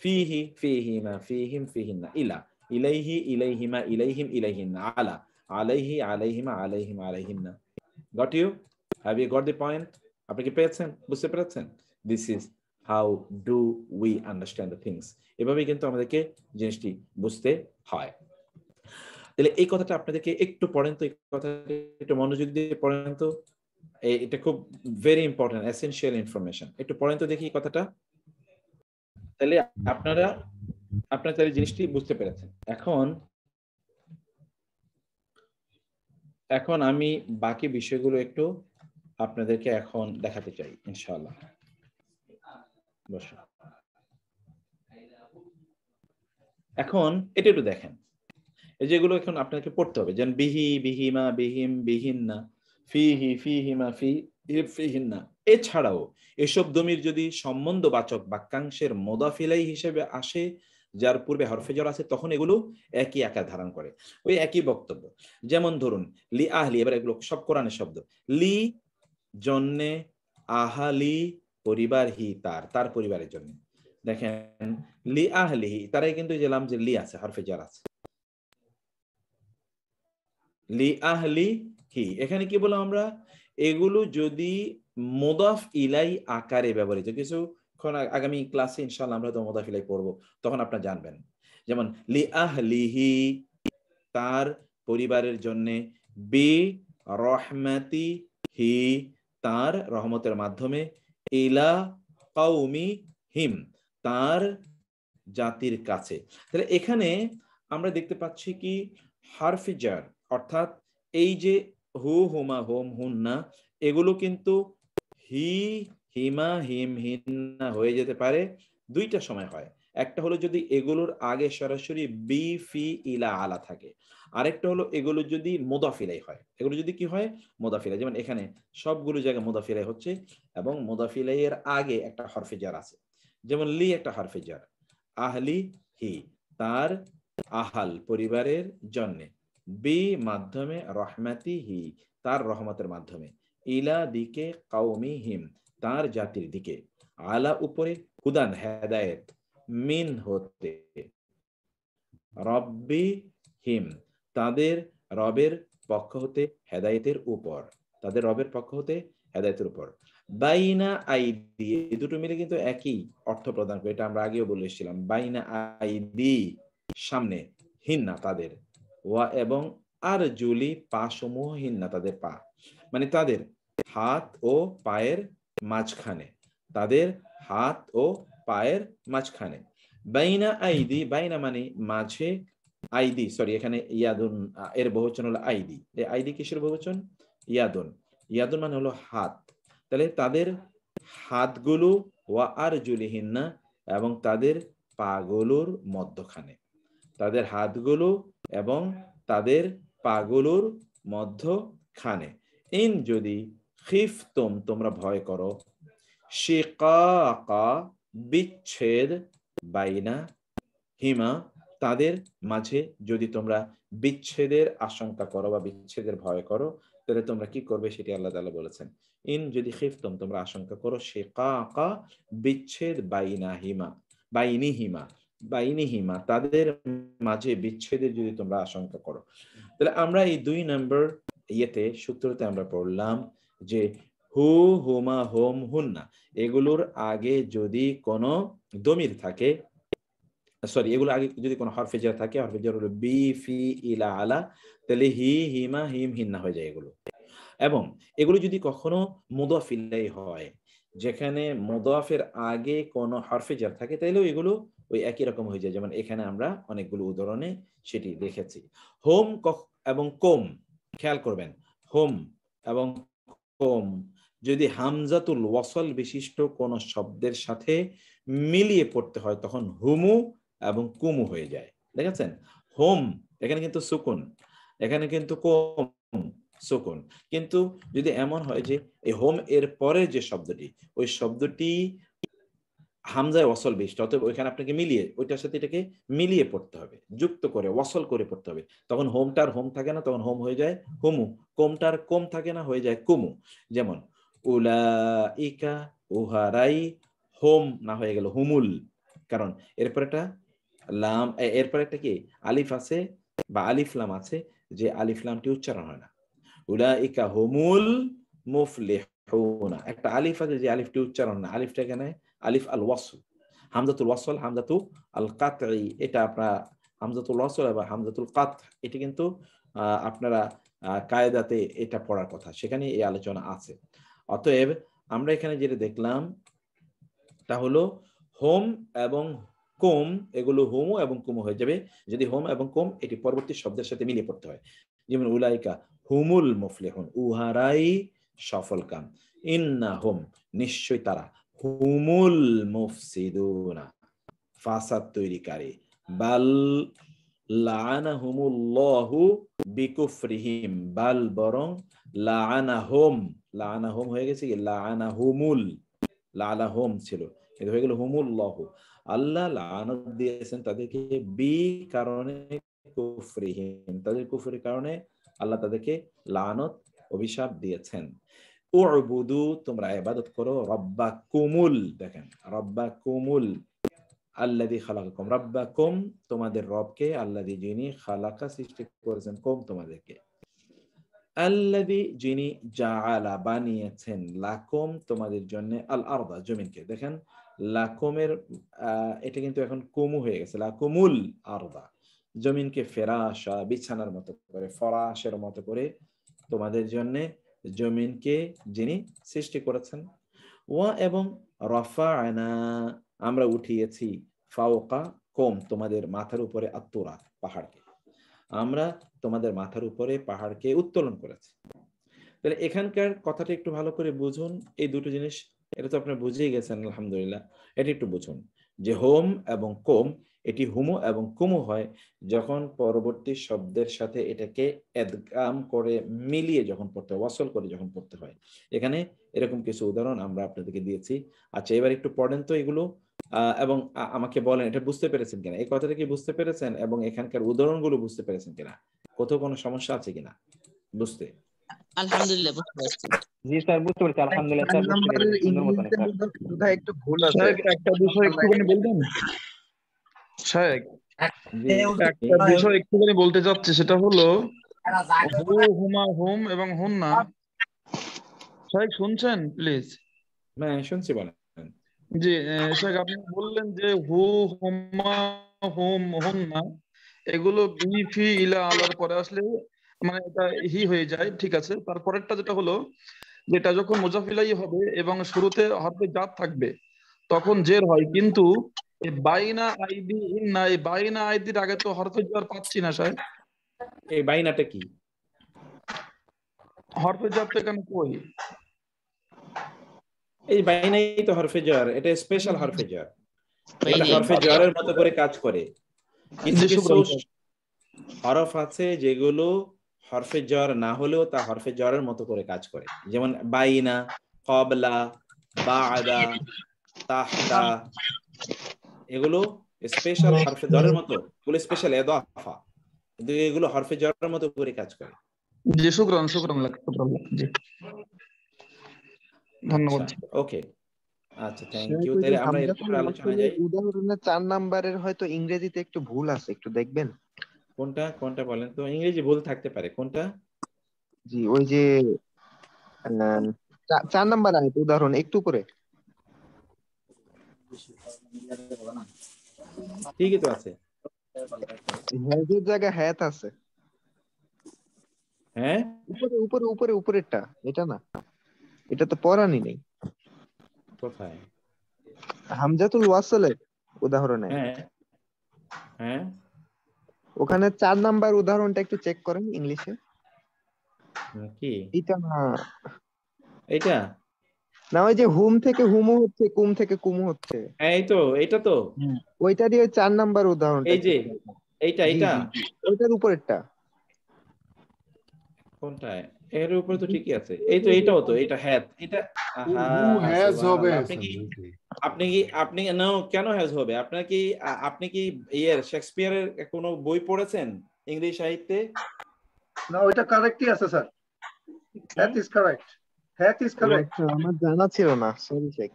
ফিহি, ফিহিমা, ফিহিম, ফিহিন্না, ইলা, ইলাইহি, ইলাইহিমা, ইলাইহিম, ইলাইহিন্না, আলা, আলাইহি, আলাইহিমা, আলাইহিম, আলাইহিন্না। Got you? Have you got the point? আপনি কি পেয়েছেন, বুঝতে পেরেছেন? This is how do we understand the things. এভাবেই কিন্তু আমাদেরকে জিনিসটি বুঝতে হয়। তাহলে এই কথাটা আপনাদেরকে একটু পড়েন তো, এই কথাটা একটু মনোযোগ দিয়ে পড়েন তো। এটা খুব ভেরি ইম্পর্টেন্ট, এসেনশিয়াল ইনফরমেশন। একটু পড়েন তো দেখি কথাটা। তাহলে আপনারা তাহলে জিনিসটি বুঝতে পেরেছেন। এখন আমি বাকি বিষয়গুলো একটু আপনাদেরকে এখন দেখাতে চাই ইনশাআল্লাহ। বসো। এখন এটা একটু দেখেন, এই যেগুলো এখন আপনাকে পড়তে হবে, যেমন বিহি, বিহিমা, বিহিম, বিহিন্না, ফিহি, ফিহিমা, ফিহিন্না। এছাড়াও এসব দমির যদি সম্বন্ধবাচক বাক্যাংশের মুদাফ ইলাইহি হিসেবে আসে, যার পূর্বে হরফে জ্বর আছে, তখন এগুলো একই আকার ধারণ করে, ওই একই বক্তব্য। যেমন ধরুন লি আহলি, এবার এগুলো সব কোরআনের শব্দ। লি জন্যে, আহালি পরিবার, হি তার পরিবারের জন্য। দেখেন লি আহলিহি, তারাই কিন্তু জেলাম যে লি আছে, হরফে জ্বর আছে, লি আহলি হি। এখানে কি বললাম আমরা? এগুলো যদি মুদাফ ইলাই আকারে ব্যবহৃত, কিছুক্ষণ আগামী ক্লাসে ইনশাআল্লাহ আমরা তো মুদাফ ইলাই পড়বো, তখন আপনারা জানবেন। যেমন লি আহলিহি, তার পরিবারের জন্য, বি রহমাতি হি, তার রহমতের মাধ্যমে, ইলা কওমি হিম, তার জাতির কাছে। তাহলে এখানে আমরা দেখতে পাচ্ছি কি, হারফে জার, অর্থাৎ এই যে হু, হুমা, হোম, হুন্না, এগুলো কিন্তু হি, হিমা, হিম, হিন্না হয়ে যেতে পারে দুইটা সময় হয়। একটা হলো যদি এগুলোর আগে সরাসরি বি, ফি, ইলা, আলা থাকে। আরেকটা হলো এগুলো যদি মুদাফিলাই হয়। এগুলো যদি কি হয়? মুদাফিলাই। যেমন এখানে সবগুলো জায়গায় মুদাফিলাই হচ্ছে, এবং মুদাফিলাই এর আগে একটা হরফে জার আছে। যেমন লি একটা হরফে জার, আহলি হি, তার আহাল পরিবারের জন্যে, বি মাধ্যমে, রহমাতি হি, তার রহমতের মাধ্যমে, ইলা দিকে, কাউমি হিম, তার জাতির দিকে, আলা উপরে, হুদান হেদায়েত, মিন হতে, রব্বি হিম, তাদের রবের পক্ষ হতে, হেদায়েতের উপর, তাদের রবের পক্ষ হতে হেদায়েতের উপর। বাইনা আইদি, এই দুটো মিলে কিন্তু একই অর্থ প্রদান করে, এটা আমরা আগেও বলে এসেছিলাম। বাইনা আইদি সামনে, হিন্না তাদের, ওয়া এবং আর জুলি পা সমূহ, হিন্না তাদের পা, মানে তাদের হাত ও পায়ের মাঝখানে, তাদের হাত ও পায়ের মাঝখানে। বাইনা আইদি, বাইনা মানে মাঝে, আইদি সরি এখানে ইয়াদুন এর বহুবচন হলো আইদি। এই আইদি কিসের বহুবচন? ইয়াদুন। ইয়াদুন মানে হলো হাত, তাহলে তাদের হাতগুলো, ওয়া আর জুলিহিন্না এবং তাদের পাগুলোর মধ্যখানে, তাদের হাতগুলো এবং তাদের পাগুলোর মধ্যখানে। ইন যদি, খিফতুম তোমরা ভয় করো, শিকাকা বিচ্ছেদ, বাইনা হিমা তাদের মাঝে যদি তোমরা বিচ্ছেদের আশঙ্কা করো বা বিচ্ছেদের ভয় করো, তাহলে তোমরা কি করবে সেটি আল্লাহ তাআলা বলেছেন। ইন যদি খিফতুম তোমরা আশঙ্কা করো, শিকাকা বিচ্ছেদ, বাইনা হিমা বাইনি হিমা বাইনি হিমা তাদের মাঝে বিচ্ছেদের যদি তোমরা আশঙ্কা করো। তাহলে আমরা এই 2 নম্বর ইয়েতে সূত্রতে আমরা পড়লাম যে হু, হুমা, হোম, হুন্না এগুলোর আগে যদি কোনো দমির থাকে, সরি এগুলো আগে যদি কোনো হরফে জার থাকে, হরফে জার হলো বি, ফি, ইলা, আলা, তাহলে হি, হিমা, হিম, হিন্না হয়ে যায় এগুলো। এবং এগুলো যদি কখনো মুদাফ ইলাইহি হয়, যেখানে মুদাফের আগে কোনো হরফে জার থাকে, তাহলেও এগুলো ওই একই রকম হয়ে যায়। যেমন এখানে আমরা অনেকগুলো উদাহরণে সেটি দেখেছি। হোম এবং কোম, খেয়াল করবেন, হোম এবং কোম যদি হামজাতুল ওয়াসল বিশিষ্ট কোন শব্দের সাথে মিলিয়ে পড়তে হয়, তখন হুমু এবং কুমু হয়ে যায়। দেখেছেন, হোম এখানে কিন্তু সুকুন, এখানে কিন্তু কোম সুকুন। কিন্তু যদি এমন হয় যে এই হোম এর পরে যে শব্দটি, ওই শব্দটি হামজায় ওয়াসল বিশিষ্ট, অতএব ওইখানে আপনাকে মিলিয়ে ওইটার সাথে এটাকে মিলিয়ে পড়তে হবে, যুক্ত করে ওয়াসল করে পড়তে হবে। তখন হোমটার হোম থাকে না, তখন হোম হয়ে যায় হুমু। কোমটার কোম থাকে না, হয়ে যায় কুমু। যেমন উলাইকা, উহারাই, হোম না হয়ে গেল হুমুল, কারণ এরপর একটা লাম, এরপর একটা কি আলিফ আছে বা আলিফ লাম আছে, যে আলিফ লামটি উচ্চারণ হয় না। উলাইকা হুমুল মুফলিহুনা, একটা আলিফ আছে যে আলিফটি উচ্চারণ না, আলিফটা এখানে আলিফ আল ওয়াসল, হামজাতুল ওয়াসল, হামজাতু আল কাতঈ, এটা আপনারা হামজাতুল ওয়াসল এবং হামজাতুল কাত, এটা কিন্তু আপনারা কায়দাতে এটা পড়ার কথা, সেখানে এই আলোচনা আছে। অতএব আমরা এখানে যেটা দেখলাম তা হলো হোম এবং কোম এগুলো হোমো এবং কুমো হয়ে যাবে যদি হোম এবং কোম এটি পরবর্তী শব্দের সাথে মিলিয়ে পড়তে হয়। যেমন উলাইকা হুমুল মুফলিহুন, উহারাই সফলকাম। ইন্নাহুম নিশ্চয় তারা, হুমুল মুফসিদুনা ফাসাদ তৈরিকারী। বাল লাআনাহুমুল্লাহু বিকুফরিহিম, বাল বরং লাআনাহুম, লাআনাহুম হয়ে গেছে কি লাআনাহুমুল, লাআনাহুম ছিল, এটা হয়ে গেল হুমুল্লাহ। আল্লাহ লাআনত দিয়েছেন তাদেরকে বি কারণে কুফরিহিম, তাদের কুফরির কারণে আল্লাহ তাদেরকে লাআনত অভিশাপ দিয়েছেন। উবুদু তোমরা ইবাদত করো, রব্বাকুমুল, দেখেন রব্বাকুমুল আল্লাযী খালাকাকুম, রব্বাকুম তোমাদের রবকে, আল্লাযী যিনি, খালাকা সৃষ্টি করেছেন, কুম তোমাদেরকে, আল্লাযী যিনি, জাআলা বানিয়েছেন, লাকুম তোমাদের জন্য, আল আরদা জমিনকে। দেখেন লাকুমের এটা কিন্তু এখন কুমু হয়ে গেছে, লাকুমুল আরদা জমিনকে ফেরাশা বিছানার মতো করে, ফরাশের মতো করে তোমাদের জন্য জমিনকে যিনি সৃষ্টি করেছেন। ওয়া এবং রাফা'না আমরা উঠিয়েছি, ফাওকা কুম তোমাদের মাথার উপরে, আত্তুরা পাহাড়কে, আমরা তোমাদের মাথার উপরে পাহাড়কে উত্তোলন করেছি। তাহলে এখানকার কথাটা একটু ভালো করে বুঝুন, এই দুটো জিনিস, এটা তো আপনারা বুঝেই গেছেন আলহামদুলিল্লাহ, এটা একটু বুঝুন যে হোম এবং কোম এটি হুমু এবং কুমু হয় যখন পরবর্তী শব্দের সাথে এটাকে এদগাম করে মিলিয়ে যখন পড়তে হয়, ওয়াসল করে যখন পড়তে হয়। এখানে এরকম কিছু উদাহরণ আমরা আপনাদেরকে দিয়েছি। আচ্ছা এবার একটু পড়েন তো এগুলো, এবং আমাকে বলেন এটা বুঝতে পেরেছেন কিনা, এই কথাটা কি বুঝতে পেরেছেন এবং এখানকার উদাহরণগুলো বুঝতে পেরেছেন কিনা, কোথাও কোনো সমস্যা আছে কিনা বুঝতে? আলহামদুলিল্লাহ বুঝতে পারছি। জি স্যার বুঝতে পেরেছি, আলহামদুলিল্লাহ স্যার বুঝতে পেরেছি সুন্দর মতন স্যার। বোধহয় একটু ভুল আছে। শায়েক একটা বিষয় একটুখানি বলবেন শায়েক, জি একটা বিষয় একটুখানি বলতে চাচ্ছি, সেটা হলো হু, হুমা, হুম এবং হুন্না শাহেক শুনছেন প্লিজ? হ্যাঁ শুনছি, বলেন। জি শাহেক, আপনি বললেন যে হু, হুমা, হুম, হুন্না এগুলো বি ফি ইলা আলার পরে আসলে মানে এটা হি হয়ে যায়, ঠিক আছে। তারপরেরটা যেটা হলো, যেটা যখন মুজাফিলাই হবে এবং শুরুতে হরফে জাত থাকবে তখন জের হয়, কিন্তু এই বাইনা আইদি ইন্না, এই বাইনা আইদির আগে তো হরফে জার পাচ্ছি না সাহেব। এই বাইনাটা কি? হরফে জার তো এখানে কই? এই বাইনাই তো হরফে জ্বর, এটা স্পেশাল হরফে জ্বর। এটা বাইনাই। হরফে জ্বরের মতো করে কাজ করে। কিছু জি কিছু শুকরান সাহেব। হরফ আছে যেগুলো হরফে জ্বর না হলেও তা হরফে জ্বরের মতো করে কাজ করে, যেমন বাইনা, ক্বাবলা, বা'দা, তাহতা। এগুলো স্পেশাল হরফে জ্বরের মতো, এগুলো স্পেশাল ইদাফা, কিন্তু এগুলো হরফে জ্বরের মতো করে কাজ করে। জি শুকরান, শুকরান লাক, শুকরান লাক। জি ধন্যবাদ। আচ্ছা, ওকে, আচ্ছা, থ্যাংক শেখ, ইউ। ওই যে তাহলে আমরা হামজাতুল এরপর আলোচনায় ওয়াসলের যাই। উদাহরণে 4 নাম্বারের হয়তো ইংরেজিতে একটু ভুল আছে, একটু দেখবেন। কোনটা কোনটা বলেন তো? ইংরেজি ভুল থাকতে পারে, কোনটা? জি ওই যে 4 নাম্বার আয়াত উদাহরণ একটু পরে ঠিকই তো আছে। হ্যাজের জায়গায় হ্যাত আছে। হ্যাঁ, উপরে উপরে উপরে উপরেরটা, এটা না, এটা তো পড়ানি নেই। কোথায়? হামজাতুল ওয়াসলের উদাহরণে হ্যাঁ, হ্যাঁ, ওখানে 4 নাম্বার উদাহরণটা একটু চেক করেন ইংলিশে। কি এটা না, এটা? না ওই যে হুম থেকে হুমু হচ্ছে, কুম থেকে কুমু হচ্ছে, হ্যাঁ, এই তো, এটা তো। ওইটা দিয়ে 4 নাম্বার উদাহরণটা এই একটু যে দেখেন। এইটা, জি এটা জি জি, ওইটার উপরেরটা। কোনটায়? এর উপরে তো ঠিকই আছে, এই তো, এইটাও তো, এটা হ্যাঁ, এটা। আহা, হু হ্যাজ হবে সুবহানাল্লাহ। আপনি কি না, কেন হ্যাজ হবে? আপনার কি আপনি কি শেক্সপিয়ারের কোনো বই পড়েছেন ইংরেজি সাহিত্যে? না, ওইটা কারেক্টই আছে sir. That is correct. That is ও কারেক্ট। আচ্ছা, আমার জানা ছিল না, সরি শেখ।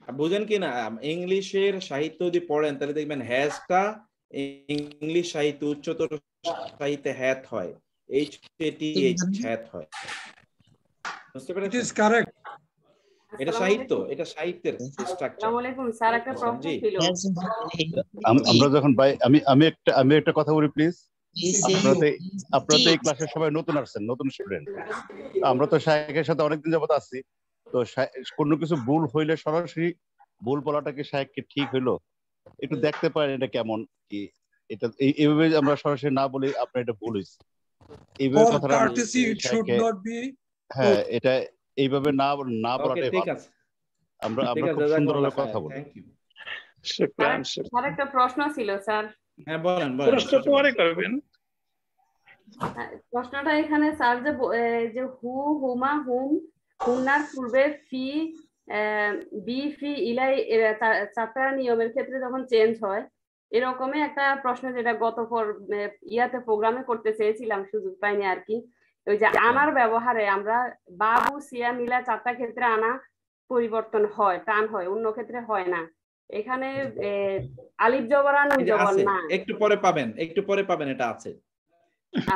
বুঝেন কি না? ইংলিশের সাহিত্য যদি পড়েন তাহলে দেখবেন হ্যাজটা ইংলিশ সাহিত্য, উচ্চতর সাহিত্যে হ্যাত হয়, এইচ এটি এইচ হ্যাত হয়। বুঝতে ইট পেরেছেন? Is correct. এটা আসসালামু সাহিত্য, আলাইকুম। এটা সাহিত্যের স্ট্রাকচার। আসসালামু আলাইকুম স্যার, একটা বুঝছেন? প্রশ্ন জি, ছিল। আমরা যখন আমি একটা কথা বলি প্লিজ। আপনারা তো এই ক্লাসের সবাই নতুন আসছেন, নতুন স্টুডেন্ট। আমরা তো শায়েখের সাথে অনেকদিন যাবত আছি, তো কোনো কিছু ভুল হইলে সরাসরি ভুল বলাটা কি শায়েখকে ঠিক হইলো একটু দেখতে পারেন, এটা কেমন কি? এটা এইভাবে আমরা সরাসরি না বলি আপনার এটা ভুল হয়েছে, এইভাবে ফর কথাটা আমি কার্টেসি ইট শুড শায়েখকে, নট বি। হ্যাঁ এটা এইভাবে না না ওকে, বলাটাই ঠিক ভালো। আছে, আমরা ঠিক আমরা আছে, খুব সুন্দরভাবে জাযাকুমুল্লাহ কথা খায়ের, বলি। Thank you. স্যার একটা প্রশ্ন ছিল স্যার। হ্যাঁ, বলেন বলেন, প্রশ্ন পরে করবেন। প্রশ্নটা এখানে স্যার যে যে হু, হুমা, হুম, হুন্নার পূর্বে ফি, বি ফি ইলাই, চারটা নিয়মের ক্ষেত্রে যখন চেঞ্জ হয়, এরকমই একটা প্রশ্ন যেটা গত ইয়াতে প্রোগ্রামে করতে চেয়েছিলাম, সুযোগ পাইনি আর কি। ওই যে আনার ব্যবহারে আমরা বাবু, সিয়া, মিলা চারটা ক্ষেত্রে আনা পরিবর্তন হয়, টান হয়, অন্য ক্ষেত্রে হয় না। এখানে আলিফ জবর আর নুন এই যে জবর আছে, না। একটু পরে পাবেন, একটু পরে পাবেন, এটা আছে।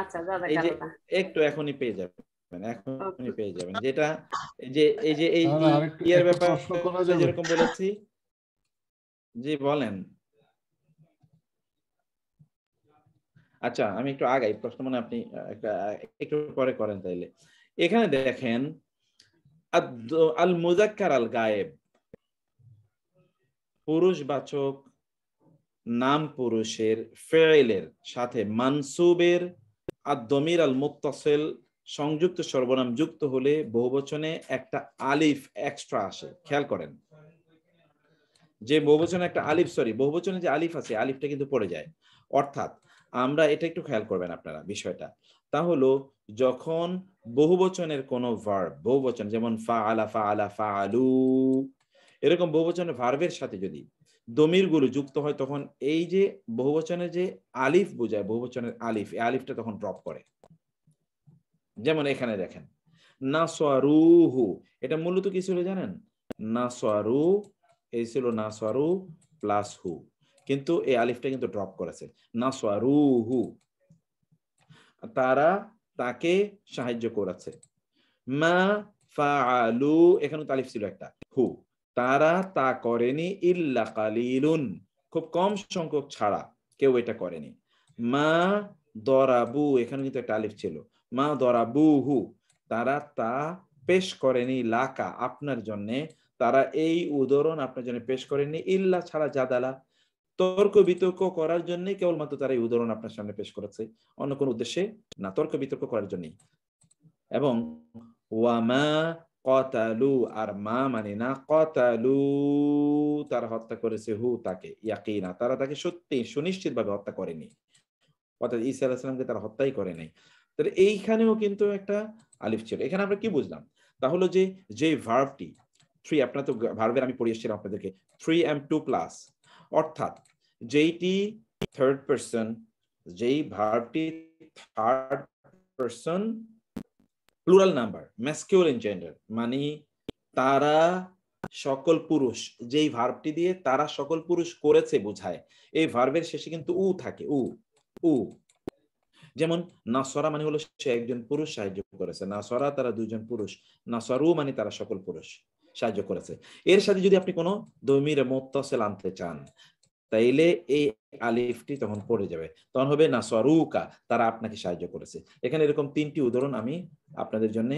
আচ্ছা, এই যে জাযাকাল্লাহ। একটু এখনই পেয়ে যাবেন, এখনই ওকে। পেয়ে যাবেন, যেটা এই তাহলে আরেকটু ইয়ার একটা প্রশ্ন করা ব্যাপারে যাবে? যেরকম বলেছি। জি বলেন। আচ্ছা, আমি একটু আগাই প্রশ্ন, মানে আপনি একটু পরে করেন তাইলে। এখানে দেখেন, আল মুযাক্কার আল গায়েব, পুরুষবাচক নাম পুরুষের ফেইলের সাথে মানসুবের আদ-দমির আল মুত্তাসিল সংযুক্ত সর্বনাম যুক্ত হলে বহুবচনে একটা আলিফ এক্সট্রা আসে। খেয়াল করেন, যে বহুবচনে একটা আলিফ, বহুবচনে যে আলিফ আছে, আলিফটা কিন্তু পড়ে যায়। অর্থাৎ আমরা এটা একটু খেয়াল করবেন আপনারা বিষয়টা। তা হলো, যখন বহুবচনের কোনো ভার্ব, বহুবচন যেমন ফাআলা, ফাআলা, ফাআলু, এরকম বহুবচনের ভার্বের সাথে যদি দমির গুলো যুক্ত হয়, তখন এই যে বহুবচনের যে আলিফ বোঝায়, বহুবচনের আলিফ, এই আলিফটা তখন ড্রপ করে। যেমন এখানে দেখেন, নাসওয়ারুহু, এটা মূলত কি ছিল জানেন? নাসওয়ারু, এই ছিল নাসওয়ারু প্লাস হু, কিন্তু এই আলিফটা কিন্তু ড্রপ করেছে। নাসওয়ারুহু, তারা তাকে সাহায্য করেছে। মা ফাআলু, এখানে তালিফ ছিল একটা, হু, তারা তা করেনি, ইল্লা কালিলুন, খুব কম সংখ্যক ছাড়া কেউ এটা করেনি। মা দরাবু, এখানে কিন্তু একটা আলিফ ছিল, মা দরাবুহু, তারা তা পেশ করেনি, লাকা, আপনার জন্য, তারা এই উদাহরণ আপনার জন্য পেশ করেনি, ইল্লা, ছাড়া, জাদালা, তর্ক বিতর্ক করার জন্য কেবলমাত্র তারা এই উদাহরণ আপনার সামনে পেশ করেছে, অন্য কোনো উদ্দেশ্যে না, তর্ক বিতর্ক করার জন্যই। এবং ওয়ামা কতালু, আর মা মানে না, কতালু, তারা হত্যা করেছে, হু, তাকে, ইয়াকিনা, তারা তাকে সত্যি সুনিশ্চিত ভাবে হত্যা করেনি, অর্থাৎ ঈসা আলাইহিস সালামকে তারা হত্যাই করে নাই। তাহলে এইখানেও কিন্তু একটা আলিফ ছিল। এখানে আমরা কি বুঝলাম? তাহলে যে ভার্বটি 3, আপনারা তো ভার্বের আমি পড়িয়ে এসেছিলাম আপনাদেরকে 3M2+, অর্থাৎ যেইটি থার্ড পারসন, যেই ভার্বটি third person plural number, masculine gender, মানে তারা সকল পুরুষ, যেই ভার্বটি দিয়ে তারা সকল পুরুষ করেছে বোঝায়, এই ভার্বের শেষে কিন্তু উ থাকে, উ, যেমন নাসরা মানে হলো সে একজন পুরুষ সাহায্য করেছে, নাসরা তারা দুইজন পুরুষ, নাসরু মানে তারা সকল পুরুষ সাহায্য করেছে। এর সাথে যদি আপনি কোনো দমির মুত্তাসিল আনতে চান, তাইলে এই আলিফটি তখন পড়ে যাবে, তখন হবে নাসরুকা, তারা আপনাকে সাহায্য করেছে। এখানে এরকম 3টি উদাহরণ আমি আপনাদের জন্য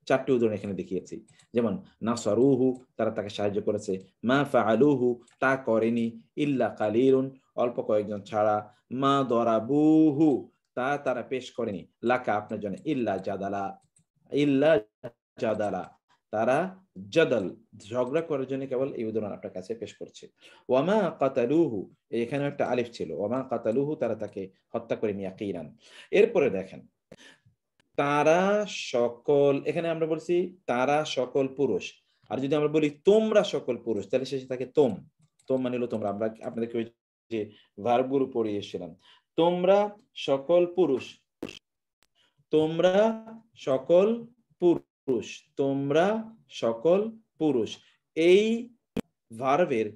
4টি উদাহরণ এখানে দেখিয়েছি। যেমন নাসরুহু, তারা তাকে সাহায্য করেছে, মা ফাআলুহু, তা করেনি, ইল্লা কালিলুন, অল্প কয়েকজন ছাড়া, মা দরাবুহু, তা তারা পেশ করেনি, লাকা, আপনার জন্য, ইল্লা জাদালা, তারা জাদাল, ঝগড়া করার জন্য কেবল এই উদাহরণ আপনার কাছে পেশ করছে। ওয়ামা কাতালুহু, এখানে একটা আলিফ ছিল, ওয়ামা কাতালুহু, তারা তাকে হত্যা করেনি, ইয়াকিনান। এরপরে দেখেন, তারা সকল, এখানে আমরা বলছি তারা সকল পুরুষ, আর যদি আমরা বলি তোমরা সকল পুরুষ, তাহলে শেষে থাকে তোম, মানে হলো তোমরা। আমরা আপনাদেরকে ওই যে ভার্বগুলো পড়িয়ে এসেছিলাম, তোমরা সকল পুরুষ, তোমরা সকল পুরুষ, তোমরা সকল পুরুষ, এই ভার্বের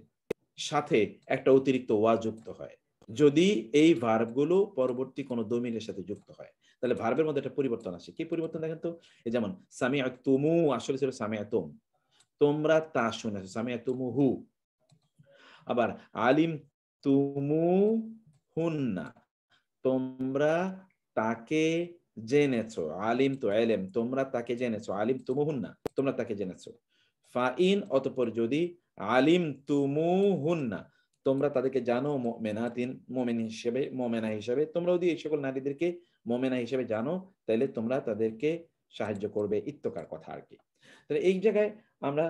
সাথে একটা অতিরিক্ত ওয়া যুক্ত হয়। যদি এই ভার্বগুলো পরবর্তী কোনো দমিরের সাথে যুক্ত হয়, তাহলে ভার্বের মধ্যে একটা পরিবর্তন আসে। কি পরিবর্তন দেখেন তো, এই যেমন সামিআতুমু আসলে ছিল সামিআতুম, তোমরা তা শুনেছো, সামিআতুমুহু। আবার আলিম তুমু হুন্না, তোমরা তাকে জেনেছো, আলিম তো এলেম, তোমরা তাকে জেনেছো, আলিম তুমুহুন্না, তোমরা তাকে জেনেছো। ফাইন, অতঃপর যদি, আলিম তুমুহুন্না, তোমরা তাদেরকে জানো, মুমিনাতিন, মুমিন হিসেবে, মুমিনা হিসেবে, তোমরা যদি এই সকল নারীদেরকে মুমিনা হিসেবে জানো, তাহলে তোমরা তাদেরকে সাহায্য করবে, ইত্যকার কথা আর কি। তাহলে এই জায়গায় আমরা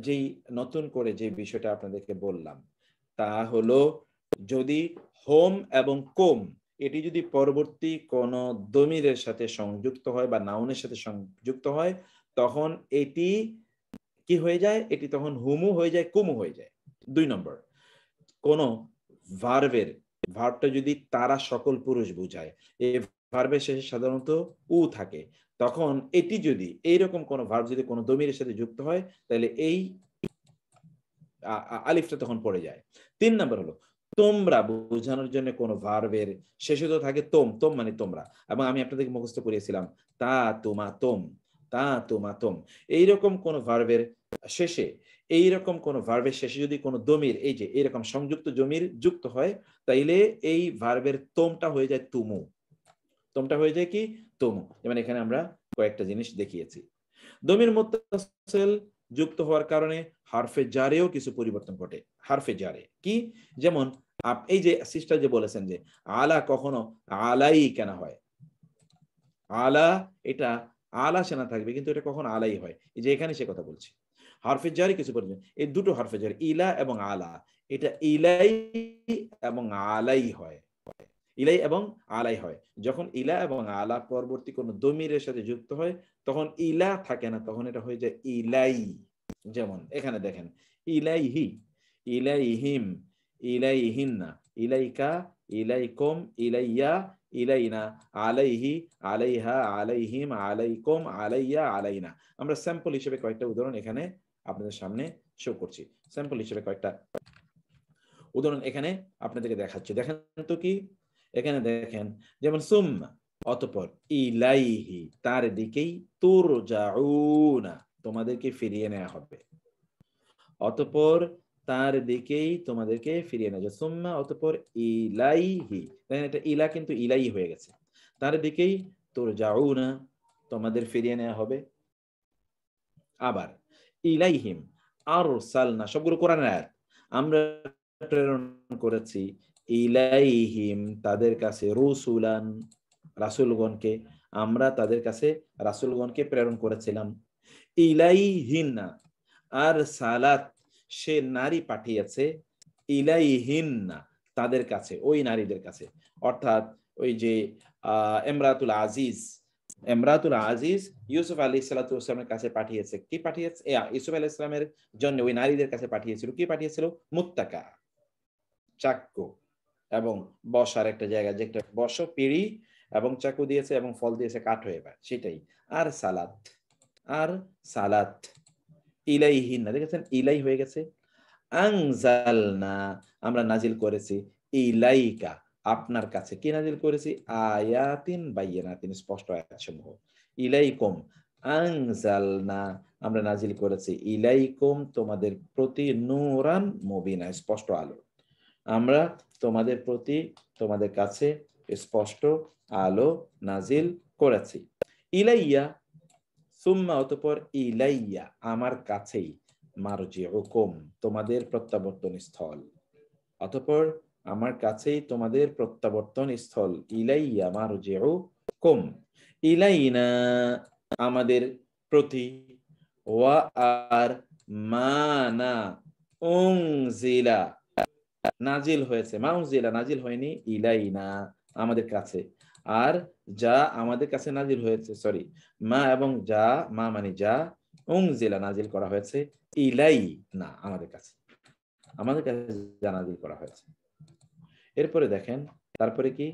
যেই নতুন করে যে বিষয়টা আপনাদেরকে বললাম, তা হলো যদি হোম এবং কোম এটি যদি পরবর্তী কোন দমিরের সাথে সংযুক্ত হয় বা নাউনের সাথে সংযুক্ত হয়, তখন এটি কি হয়ে যায়, এটি তখন হুমু হয়ে যায়, কুমু হয়ে যায়। 2 নম্বর, কোন ভার্বটা যদি তারা সকল পুরুষ বোঝায়, এই ভার্বের শেষে সাধারণত উ থাকে, তখন এটি যদি এইরকম কোন ভার্ব যদি কোনো দমিরের সাথে যুক্ত হয়, তাহলে এই আলিফটা তখন পড়ে যায়। 3 নম্বর হলো, তোমরা বোঝানোর জন্য কোন ভার্বের শেষে তো থাকে তোম, মানে তোমরা, এবং আমি আপনাদেরকে মুখস্থ করিয়েছিলাম তা তোমা তোম, তা তোমা তোম, এইরকম কোন ভার্বের শেষে, এইরকম কোন ভার্বের শেষে যদি কোনো দমির, এই যে এরকম সংযুক্ত জমির যুক্ত হয়, তাইলে এই ভার্বের তোমটা হয়ে যায় তুমু, তোমটা হয়ে যায় কি, তুমু। যেমন এখানে আমরা কয়েকটা জিনিস দেখিয়েছি। দমির মুত্তাসিল যুক্ত হওয়ার কারণে হারফে জারেও কিছু পরিবর্তন ঘটে। হারফে জারে কি, যেমন এই যে সিস্টার যে বলেছেন যে আলা কখনো আলাই কেন হয়, আলা, এটা আলা সেনা থাকবে, কিন্তু এটা কখন আলাই হয়, এই যে এখানে সে কথা বলছি। হারফে জারি কিছু পরিবর্তন, এই দুটো হারফে জারি, ইলা এবং আলা, এটা ইলাই এবং আলাই হয়, ইলাই এবং আলাই হয়। যখন ইলা এবং আলা পরবর্তী কোন দমিরের সাথে যুক্ত হয়, তখন ইলা থাকে না, তখন এটা হয়ে যায় ইলাই। যেমন এখানে দেখেন, ইলাইহি, ইলাইহিম, ইলাইহিন্না, ইলাইকা, ইলাইকুম, ইলাইয়া, ইলাইনা, আলাইহি, আলাইহা, আলাইহিম, আলাইকুম, আলাইয়া, আলাইনা। আমরা স্যাম্পল হিসেবে কয়েকটা উদাহরণ এখানে আপনাদের সামনে শো করছি। স্যাম্পল হিসেবে কয়েকটা উদাহরণ এখানে আপনাদেরকে দেখাচ্ছি, দেখেন তো কি, এখানে দেখেন, যেমন সুম্মা, অতঃপর, ইলাইহি, তার দিকেই, তুরজাউনা, তোমাদেরকে ফিরিয়ে নেওয়া হবে। অতঃপর তার দিকেই তোমাদেরকে ফিরিয়ে নেওয়া যায়। সুম্মা অতঃপর ইলাইহি, এটা ইলা কিন্তু ইলাই হয়ে গেছে, তার দিকেই তুরজাউনা, তোমাদের ফিরিয়ে নেওয়া হবে। আবার ইলাইহিম আরসালনা, সবগুলো কোরআনের আয়াত। আমরা প্রেরণ করেছি ইলাইহিম, তাদের কাছে, রুসুলান, রাসূলগণকে, আমরা তাদের কাছে রাসূলগণকে প্রেরণ করেছিলাম। ইলাইহিন্না আর সালাত, সে নারী পাঠিয়েছে, ইলাইহিন্না, তাদের কাছে, ওই নারীদের কাছে। অর্থাৎ ওই যে ইমরাতুল আজিজ, ইমরাতুল আজিজ ইউসুফ আলাইহিস সালাতু ওয়াস সালামের কাছে পাঠিয়েছে। কি পাঠিয়েছে? ইউসুফ আলাইহিস সালামের জন্য ওই নারীদের কাছে পাঠিয়েছিল। কি পাঠিয়েছিল? মুত্তাকা, চাক্কু এবং বসার একটা জায়গা, যে একটা বসো পিড়ি, এবং চাকু দিয়েছে এবং ফল দিয়েছে কাঠ হয়ে যায়, সেটাই। আর সালাত, আর সালাত। ইলাইহিন্না, দেখেছেন ইলাই হয়ে গেছে। আনজালনা, আমরা নাজিল করেছি, ইলাইকা, আপনার কাছে। কি নাজিল করেছি? আয়াতিন বাইয়িনাতিন, স্পষ্ট আয়াতসমূহ। ইলাইকুম আনজালনা, আমরা নাজিল করেছি, ইলাইকুম, তোমাদের প্রতি, নূরান মুবিনা, স্পষ্ট আলো। আমরা তোমাদের প্রতি, তোমাদের কাছে স্পষ্ট আলো নাজিল করেছি। ইলাইয়া, সুম্মা অতঃপর ইলাইয়া, আমার কাছেই, মারজিউকুম, তোমাদের প্রত্যাবর্তন স্থল। অতঃপর আমার কাছেই তোমাদের প্রত্যাবর্তন স্থল। ইলাইয়া মারজিউকুম, ইলাইনা, আমাদের প্রতি, ওয়া আর মানা উনজিলা, নাজিল হয়েছে, মাউনজিলা, নাজিল হয়নি, ইলাইনা, আমাদের কাছে, আর যা আমাদের কাছে নাজিল হয়েছে, সরি, মা এবং যা, মা মানে যা, উনজিলা, নাজিল করা হয়েছে, ইলাই না, আমাদের কাছে, আমাদের কাছে যা নাজিল করা হয়েছে। এরপরে দেখেন, তারপরে কি?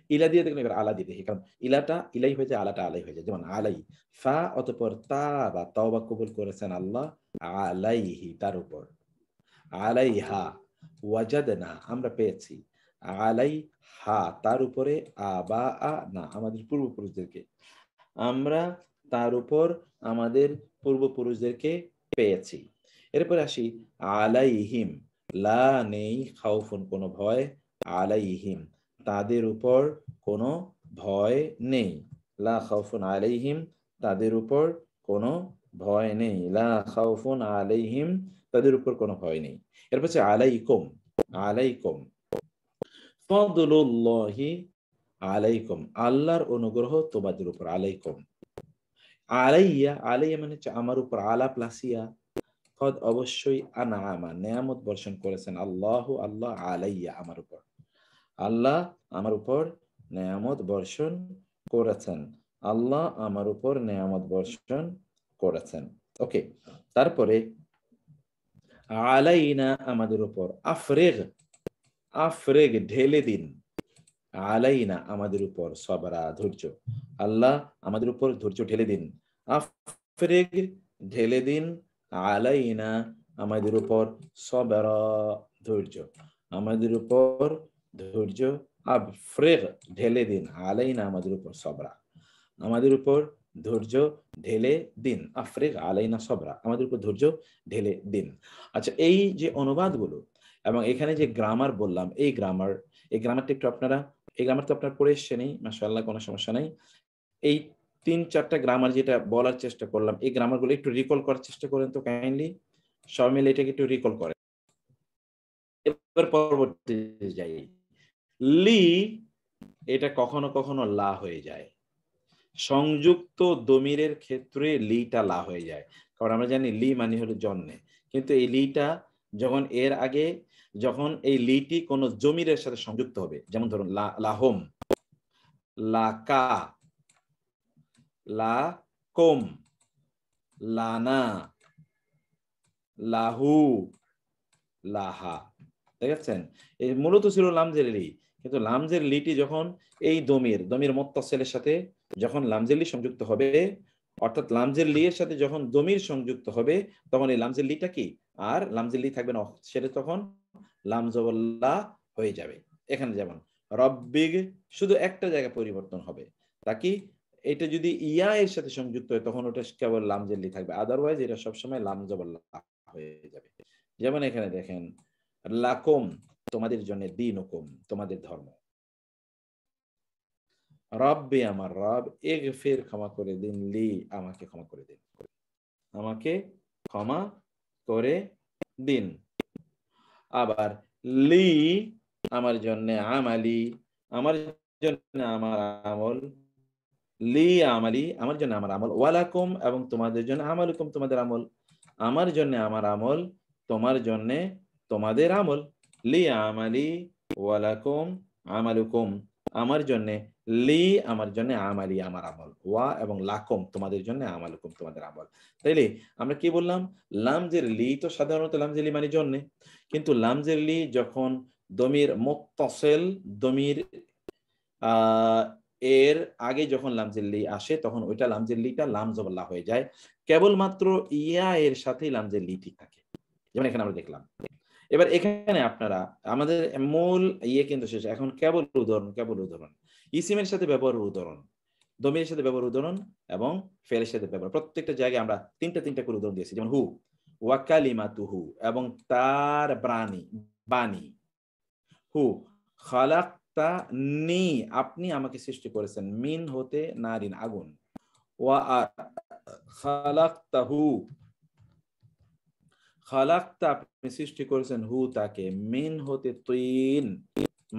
ইলা দিয়ে দেখুন, এবার আলা দিয়ে দেখি, কারণ ইলাটা ইলাই হয়ে যায়, আলাটা আলাই হয়ে যায়। যেমন আলাই, ফা অতঃপর তাবা, তওবা কবুল করেছেন আল্লাহ, আলাইহি, তার উপর, আলাইহা, ওয়াজাদনা, আমরা পেয়েছি, আলাইহা, তার উপরে, আবা না, আমাদের পূর্বপুরুষদেরকে, আমরা তার উপর আমাদের পূর্বপুরুষদেরকে পেয়েছি। এরপরে আসি আলাইহিম, লা নেই, খাউফুন, কোনো ভয়, আলাইহিম, তাদের উপর কোনো ভয় নেই, লা খাউফুন আলাইহিম, তাদের উপর কোনো ভয় নেই, লা খাউফুন আলাইহিম, তাদের উপর কোনো ভয় নেই। এরপর হচ্ছে আলাইকুম, আলাইকুম, ফাদলুল্লাহি আলাইকুম, আল্লাহর অনুগ্রহ তোমাদের উপর, আলাইকুম। আলাইয়া, আলাইয়া মানে হচ্ছে আমার উপর, আলা প্লাসিয়া, কদ অবশ্যই, আনআমা, নেয়ামত বর্ষণ করেছেন, আল্লাহু, আল্লাহ, আলাইয়া, আমার উপর, আল্লাহ আমার উপর নেয়ামত বর্ষণ করেছেন, আল্লাহ আমার উপর নেয়ামত বর্ষণ করেছেন। ওকে, তারপরে আলাইনা, আমাদের উপর, আফরেগ, আফরেগ, ঢেলে দিন, আলাইনা, আমাদের উপর, সবরা, ধৈর্য, আল্লাহ আমাদের উপর ধৈর্য ঢেলে দিন, আফরেগ, ঢেলে দিন, আলাইনা, আমাদের উপর, সবরা, ধৈর্য, আমাদের উপর ধৈর্য, আফরেগ, ঢেলে দিন, আলাইনা, আমাদের উপর, সবরা, আমাদের উপর ধৈর্য ঢেলে দিন, আফরেগ আলাইনা সবরা, আমাদের উপর ধৈর্য ঢেলে দিন। আচ্ছা, এই যে অনুবাদগুলো এবং এখানে যে গ্রামার বললাম, এই গ্রামারটা একটু আপনারা, এই গ্রামার তো আপনারা পড়ে এসছেনই, মাশাআল্লাহ, কোনো সমস্যা নাই। এই 3-4টা গ্রামার যেটা বলার চেষ্টা করলাম, এই গ্রামারগুলো একটু রিকল করার চেষ্টা করেন তো কাইন্ডলি, সবাই মিলে এটাকে একটু রিকল করেন। এবার পরবর্তী যাই, লি, এটা কখনো কখনো লা হয়ে যায়, সংযুক্ত দমিরের ক্ষেত্রে লিটা লা হয়ে যায়, কারণ আমরা জানি লি মানে হলো জন্যে, কিন্তু এই লিটা যখন এর আগে, যখন এই লিটি কোন জমিরের সাথে সংযুক্ত হবে, যেমন ধরুন লাহম, লাকা, লাকুম, লানা, লাহু, লাহা, দেখেছেন? এই মূলত ছিল লামজের লি, কিন্তু লামজের লিটি যখন এই দমির মুত্তাসিলের সাথে যখন লামজের লি সংযুক্ত হবে, অর্থাৎ লামজের লি এর সাথে যখন দমির সংযুক্ত হবে, তখন এই লামজের লিটা কি আর লামজের লি থাকবে না, সেটা তখন লামজবল্লা হয়ে যাবে। এখানে যেমন রব্বিগ, শুধু একটা জায়গা পরিবর্তন হবে, তা কি এটা যদি ইয়া এর সাথে সংযুক্ত হয় তখন ওটা কেবল লাম জেরলি থাকবে, আদারওয়াইজ এটা সবসময় লাম জবর লা হয়ে যাবে। যেমন এখানে দেখেন লাকুম তোমাদের জন্য, দীনুকুম তোমাদের ধর্ম, রব্বি আমার রব, ইগফির ক্ষমা করে দিন, লি আমাকে ক্ষমা করে দিন, আমাকে ক্ষমা করে দিন। আবার লি আমার জন্য, আমালি আমার জন্য আমার আমল, লি আমালি আমার জন্য আমার আমল, ওয়ালাকুম এবং তোমাদের জন্য আমালুকুম তোমাদের আমল, আমার জন্য আমার আমল, তোমার জন্য তোমাদের আমল। লি আমালি ওয়ালাকুম আমালুকুম, আমার জন্য, লি আমার জন্য, আমালি আমার আমল, ওয়া এবং লাকুম তোমাদের জন্য, আমালুকুম তোমাদের আমল। তাইলে আমরা কি বললাম, লামজের লি তো সাধারণত লামজের লি মানে জন্য, কিন্তু লামজের লি যখন দমির মুত্তাসিল, দমির এর আগে যখন লামজের লি আসে তখন ওইটা লামজের লিটা লাম জবর লা হয়ে যায়, কেবলমাত্র ইয়া এর সাথেই লামজের লি ঠিক থাকে, যেমন এখানে আমরা দেখলাম। এবার এখানে আপনারা আমাদের মূল ইয়ে কিন্তু শেষ, এখন কেবল উদাহরণ, ইসিমের সাথে ব্যবহারের উদাহরণ, দমিরের সাথে ব্যবহার উদাহরণ এবং ফেলের সাথে ব্যবহার, প্রত্যেকটা জায়গায় আমরা তিনটা করে উদাহরণ দিয়েছি। যেমন হু ওয়া কালিমাতুহু এবং তার বাণী, হু খালাকতা নি আপনি আমাকে সৃষ্টি করেছেন, মিন হতে নারিন আগুন, ওয়া খালাকতাহু খালাকতা আপনি সৃষ্টি করেছেন, হু তাকে, মিন হতে তিন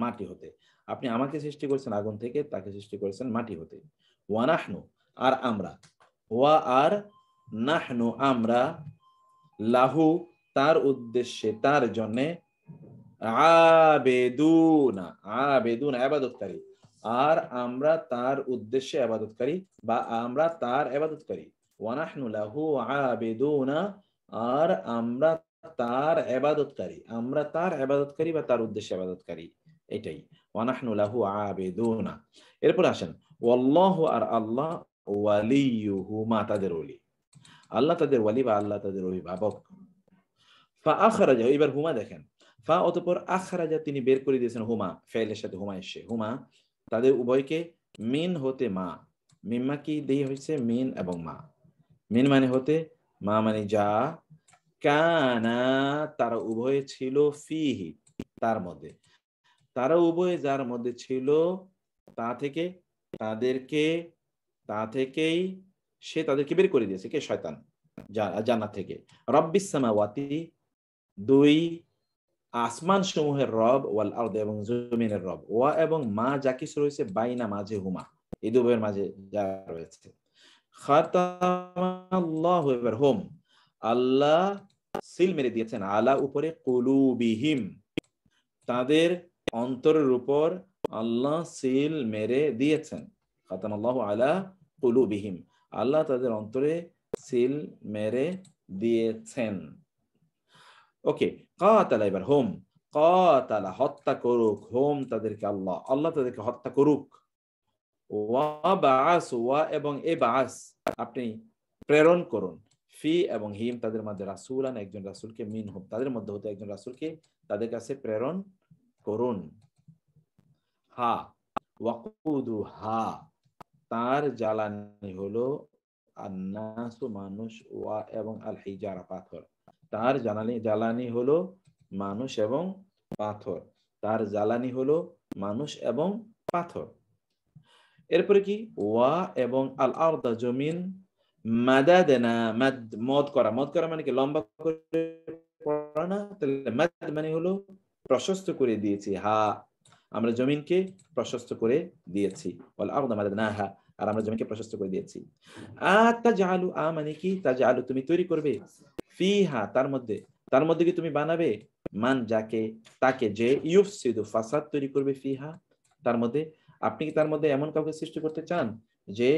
মাটি হতে, আপনি আমাকে সৃষ্টি করেছেন আগুন থেকে, তাকে সৃষ্টি করেছেন মাটি হতে। ওয়া নাহনু আর আমরা, ওয়া আর নাহনু আমরা, লাহু তার উদ্দেশ্যে তার জন্যে, আবেদুনা ইবাদতকারী, আর আমরা তার উদ্দেশ্যে ইবাদতকারী বা আমরা তার ইবাদতকারী। ওয়া নাহনু লাহু আবেদুনা আর আমরা তার ইবাদতকারী বা তার উদ্দেশ্যে ইবাদতকারী, এটাই ওয়া নাহনু লাহু আবেদুনা। এরপর আসেন ওয়াল্লাহু আর আল্লাহ, ওয়ালিয়ুহুমা তাদের ওলি, আল্লাহ তাদের ওয়ালি বা আল্লাহ তাদের অভিভাবক। ফা আখরাজা, এবার হুমা দেখেন, ফা অতঃপর আখরাজা তিনি বের করে দিয়েছেন, হুমা ফেলের সাথে হুমা এসে, হুমা তাদের উভয়কে, মিন হতে মা, মিম্মা কি দিয়ে হয়েছে মিন এবং মা, মিন মানে হতে, মা মানে যা, কানা তারা উভয়ে ছিল, ফিহি তার মধ্যে, তারা উভয়ে যার মধ্যে ছিল, তা থেকেই সে তাদেরকে বের করে দিয়েছে, কে শয়তান, জান্নাত থেকে। রব্বিস সামাওয়াতি দুই আসমান সমূহের রব, ওয়াল আরদ এবং জমিনের রব, ওয়া এবং মা যা কিছু রয়েছে, বাইনা মাঝে, হুমা এই দুইয়ের মাঝে যা রয়েছে। খাতামাল্লাহু, এবার হোম আল্লাহ সিল মেরে দিয়েছেন, আলা উপরে, কুলুবিহিম তাদের অন্তরের উপর আল্লাহ সিল মেরে দিয়েছেন, খাতামাল্লাহু আলা কুলুবিহিম আল্লাহ তাদের অন্তরে সিল মেরে দিয়েছেন। ওকে, কাতালা, এবার হোম কাতালা হত্যা করুক, হোম তাদেরকে আল্লাহ তাদেরকে হত্যা করুক। ওয়া বাআস, ওয়া এবং এ বাআস আপনি প্রেরণ করুন, ফি এবং হিম তাদের মধ্যে, রাসূলান একজন রাসূলকে, মিনহুম তাদের মধ্যে হতে একজন রাসূলকে তাদের কাছে প্রেরণ করুন। হা ওয়াকুদু হা তার জ্বালানি হলো, আন্নাসু মানুষ, ওয়া এবং আল হিজারা পাথর, তার জ্বালানি হলো মানুষ এবং পাথর, তার জ্বালানি হলো মানুষ এবং পাথর। এরপরে কি, ওয়া এবং আল আরদা জমিন, মাদাদনা মদ করা মানে কি লম্বা করে পড়া না, তাহলে মাদ মানে হলো প্রশস্ত করে দিয়েছি, হা আমরা জমিনকে প্রশস্ত করে দিয়েছি, ওয়াল আরদা মাদাদনাহা আর আমরা জমিনকে প্রশস্ত করে দিয়েছি। আতাজালু মানে কি, তাজালু তুমি তৈরি করবে, ফিহা তার মধ্যে কি তুমি বানাবে, মান যাকে, তাকে যে, ইউফসিদু ফাসাদ তৈরি করবে, ফিহা তার মধ্যে, আপনি কি তার মধ্যে এমন কাউকে সৃষ্টি করতে চান যে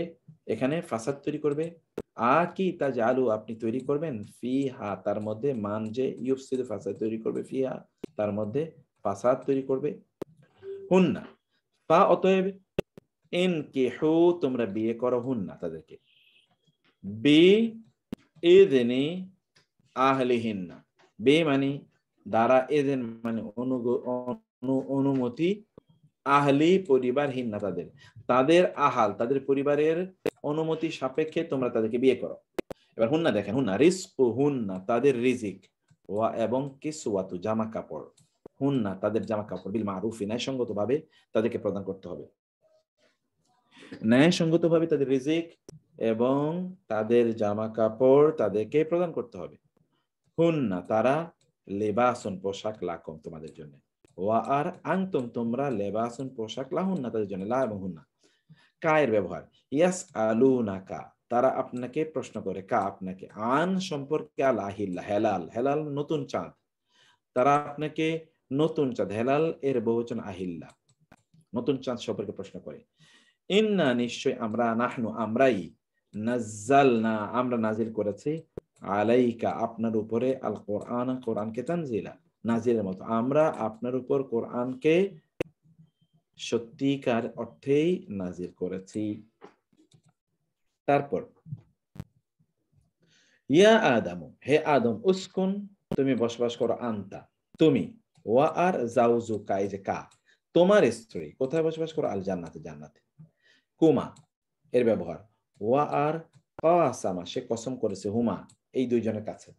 এখানে ফাসাদ তৈরি করবে, কি তাজালু আপনি তৈরি করবেন, ফিহা তার মধ্যে, মান যে ইউফসিদু ফাসাদ তৈরি করবে, ফিহা তার মধ্যে ফাসাদ তৈরি করবে। হুন্না ফা অতএব, ইনকিহু তোমরা বিয়ে করো, হুন্না তাদেরকে, বি ইযনি আহলিহিন্না, বে মানে দ্বারা, ইযন মানে অনুমতি আহলি পরিবারহীন না তাদের, তাদের আহাল তাদের পরিবারের অনুমতি সাপেক্ষে তোমরা তাদেরকে বিয়ে করো। এবার হুন্না দেখেন, হুন্না রিজকু হুন্না তাদের রিজিক, ওয়া এবং কিসওয়াতু জামা কাপড়, হুন্না তাদের জামা কাপড়, বিল মারুফি ন্যায়সঙ্গত ভাবে তাদেরকে প্রদান করতে হবে, ন্যায়সঙ্গত ভাবে তাদের রিজিক এবং তাদের জামা কাপড় তাদেরকে প্রদান করতে হবে। হুন্না তারা লেবাসুন পোশাক লাকুম তোমাদের জন্য, ওয়া আর আনতুম তোমরা লেবাসুন পোশাক লাহুন্না তাদের জন্য, লা এবং হুন্না। কায়ের ব্যবহার, ইয়াস আলুনাকা তারা আপনাকে প্রশ্ন করে, কা আপনাকে, আন সম্পর্কে, আল আহিল্লা হেলাল, হেলাল নতুন চাঁদ, তারা আপনাকে নতুন চাঁদ হেলাল এর বহুবচন আহিল্লা নতুন চাঁদ সম্পর্কে প্রশ্ন করে। ইন্না নিশ্চয় আমরা, নাহনু আমরাই, নাজ্জালনা আমরা নাজিল করেছি, আলাইকা আপনার উপরে, আল কোরআন কোরআনকে তানজিলা নাজিলের মতো, আমরা আপনার উপর কোরআনকে সত্যিকার অর্থেই নাজিল করেছি। তারপর ইয়া আদম হে আদম, উসকুন তুমি বসবাস করো, আনতা তুমি, ওয়া আর জাউজুকা এই যে কা তোমার স্ত্রী, কোথায় বসবাস করো? আল জান্নাতে জান্নাতে। কুমা এর ব্যবহার, ওয়া আর কাসামা সে কসম করেছে, হুমা এই দুইজনের কাছে,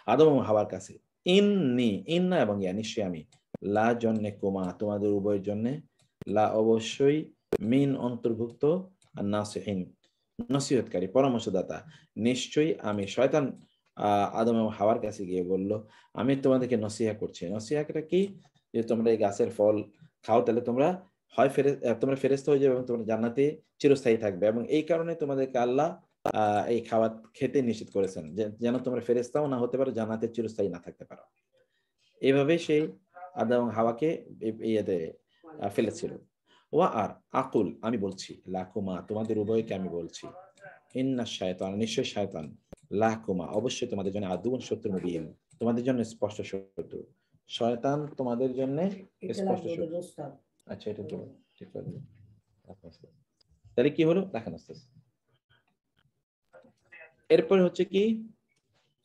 আদম এবং হাওয়ার কাছে, ইন্নি ইন্না এবং ইয়া নিশ্চয়ই আমি, লা জন্যে কুমা তোমাদের উভয়ের জন্য, লা অবশ্যই, মিন অন্তর্ভুক্ত, আর নাসিহিন নসিহতকারী পরামর্শদাতা, নিশ্চয়ই আমি। শয়তান আদম এবং হাওয়ার কাছে গিয়ে বলল, আমি তোমাদেরকে নসিহা করছি। নসিহাটা কি? যে তোমরা এই গাছের ফল খাও তাহলে তোমরা হয় তোমরা ফেরেশতা হয়ে যাবে এবং তোমরা জান্নাতে চিরস্থায়ী থাকবে, এবং এই কারণে তোমাদেরকে আল্লাহ এই খাবার খেতে নিষেধ করেছেন, যেন তোমরা ফেরেশতাও না হতে পারো, জান্নাতে চিরস্থায়ী না থাকতে পারো। এইভাবে সেই আদম এবং হাওয়াকে ফেলেছিল। ওয়া আর আকুল আমি বলছি, লাকুমা তোমাদের উভয়কে আমি বলছি, ইন্না শায়তান নিশ্চয় শয়তান, লাকুমা অবশ্যই তোমাদের জন্য, আদুউন শত্রু মুবিন তোমাদের জন্য স্পষ্ট শত্রু। শয়তান তোমাদের জন্য স্পষ্ট শত্রু। আচ্ছা এটা তো ঠিক আছে, তাহলে কি হলো দেখেন আস্তে আস্তে। এরপর হচ্ছে কি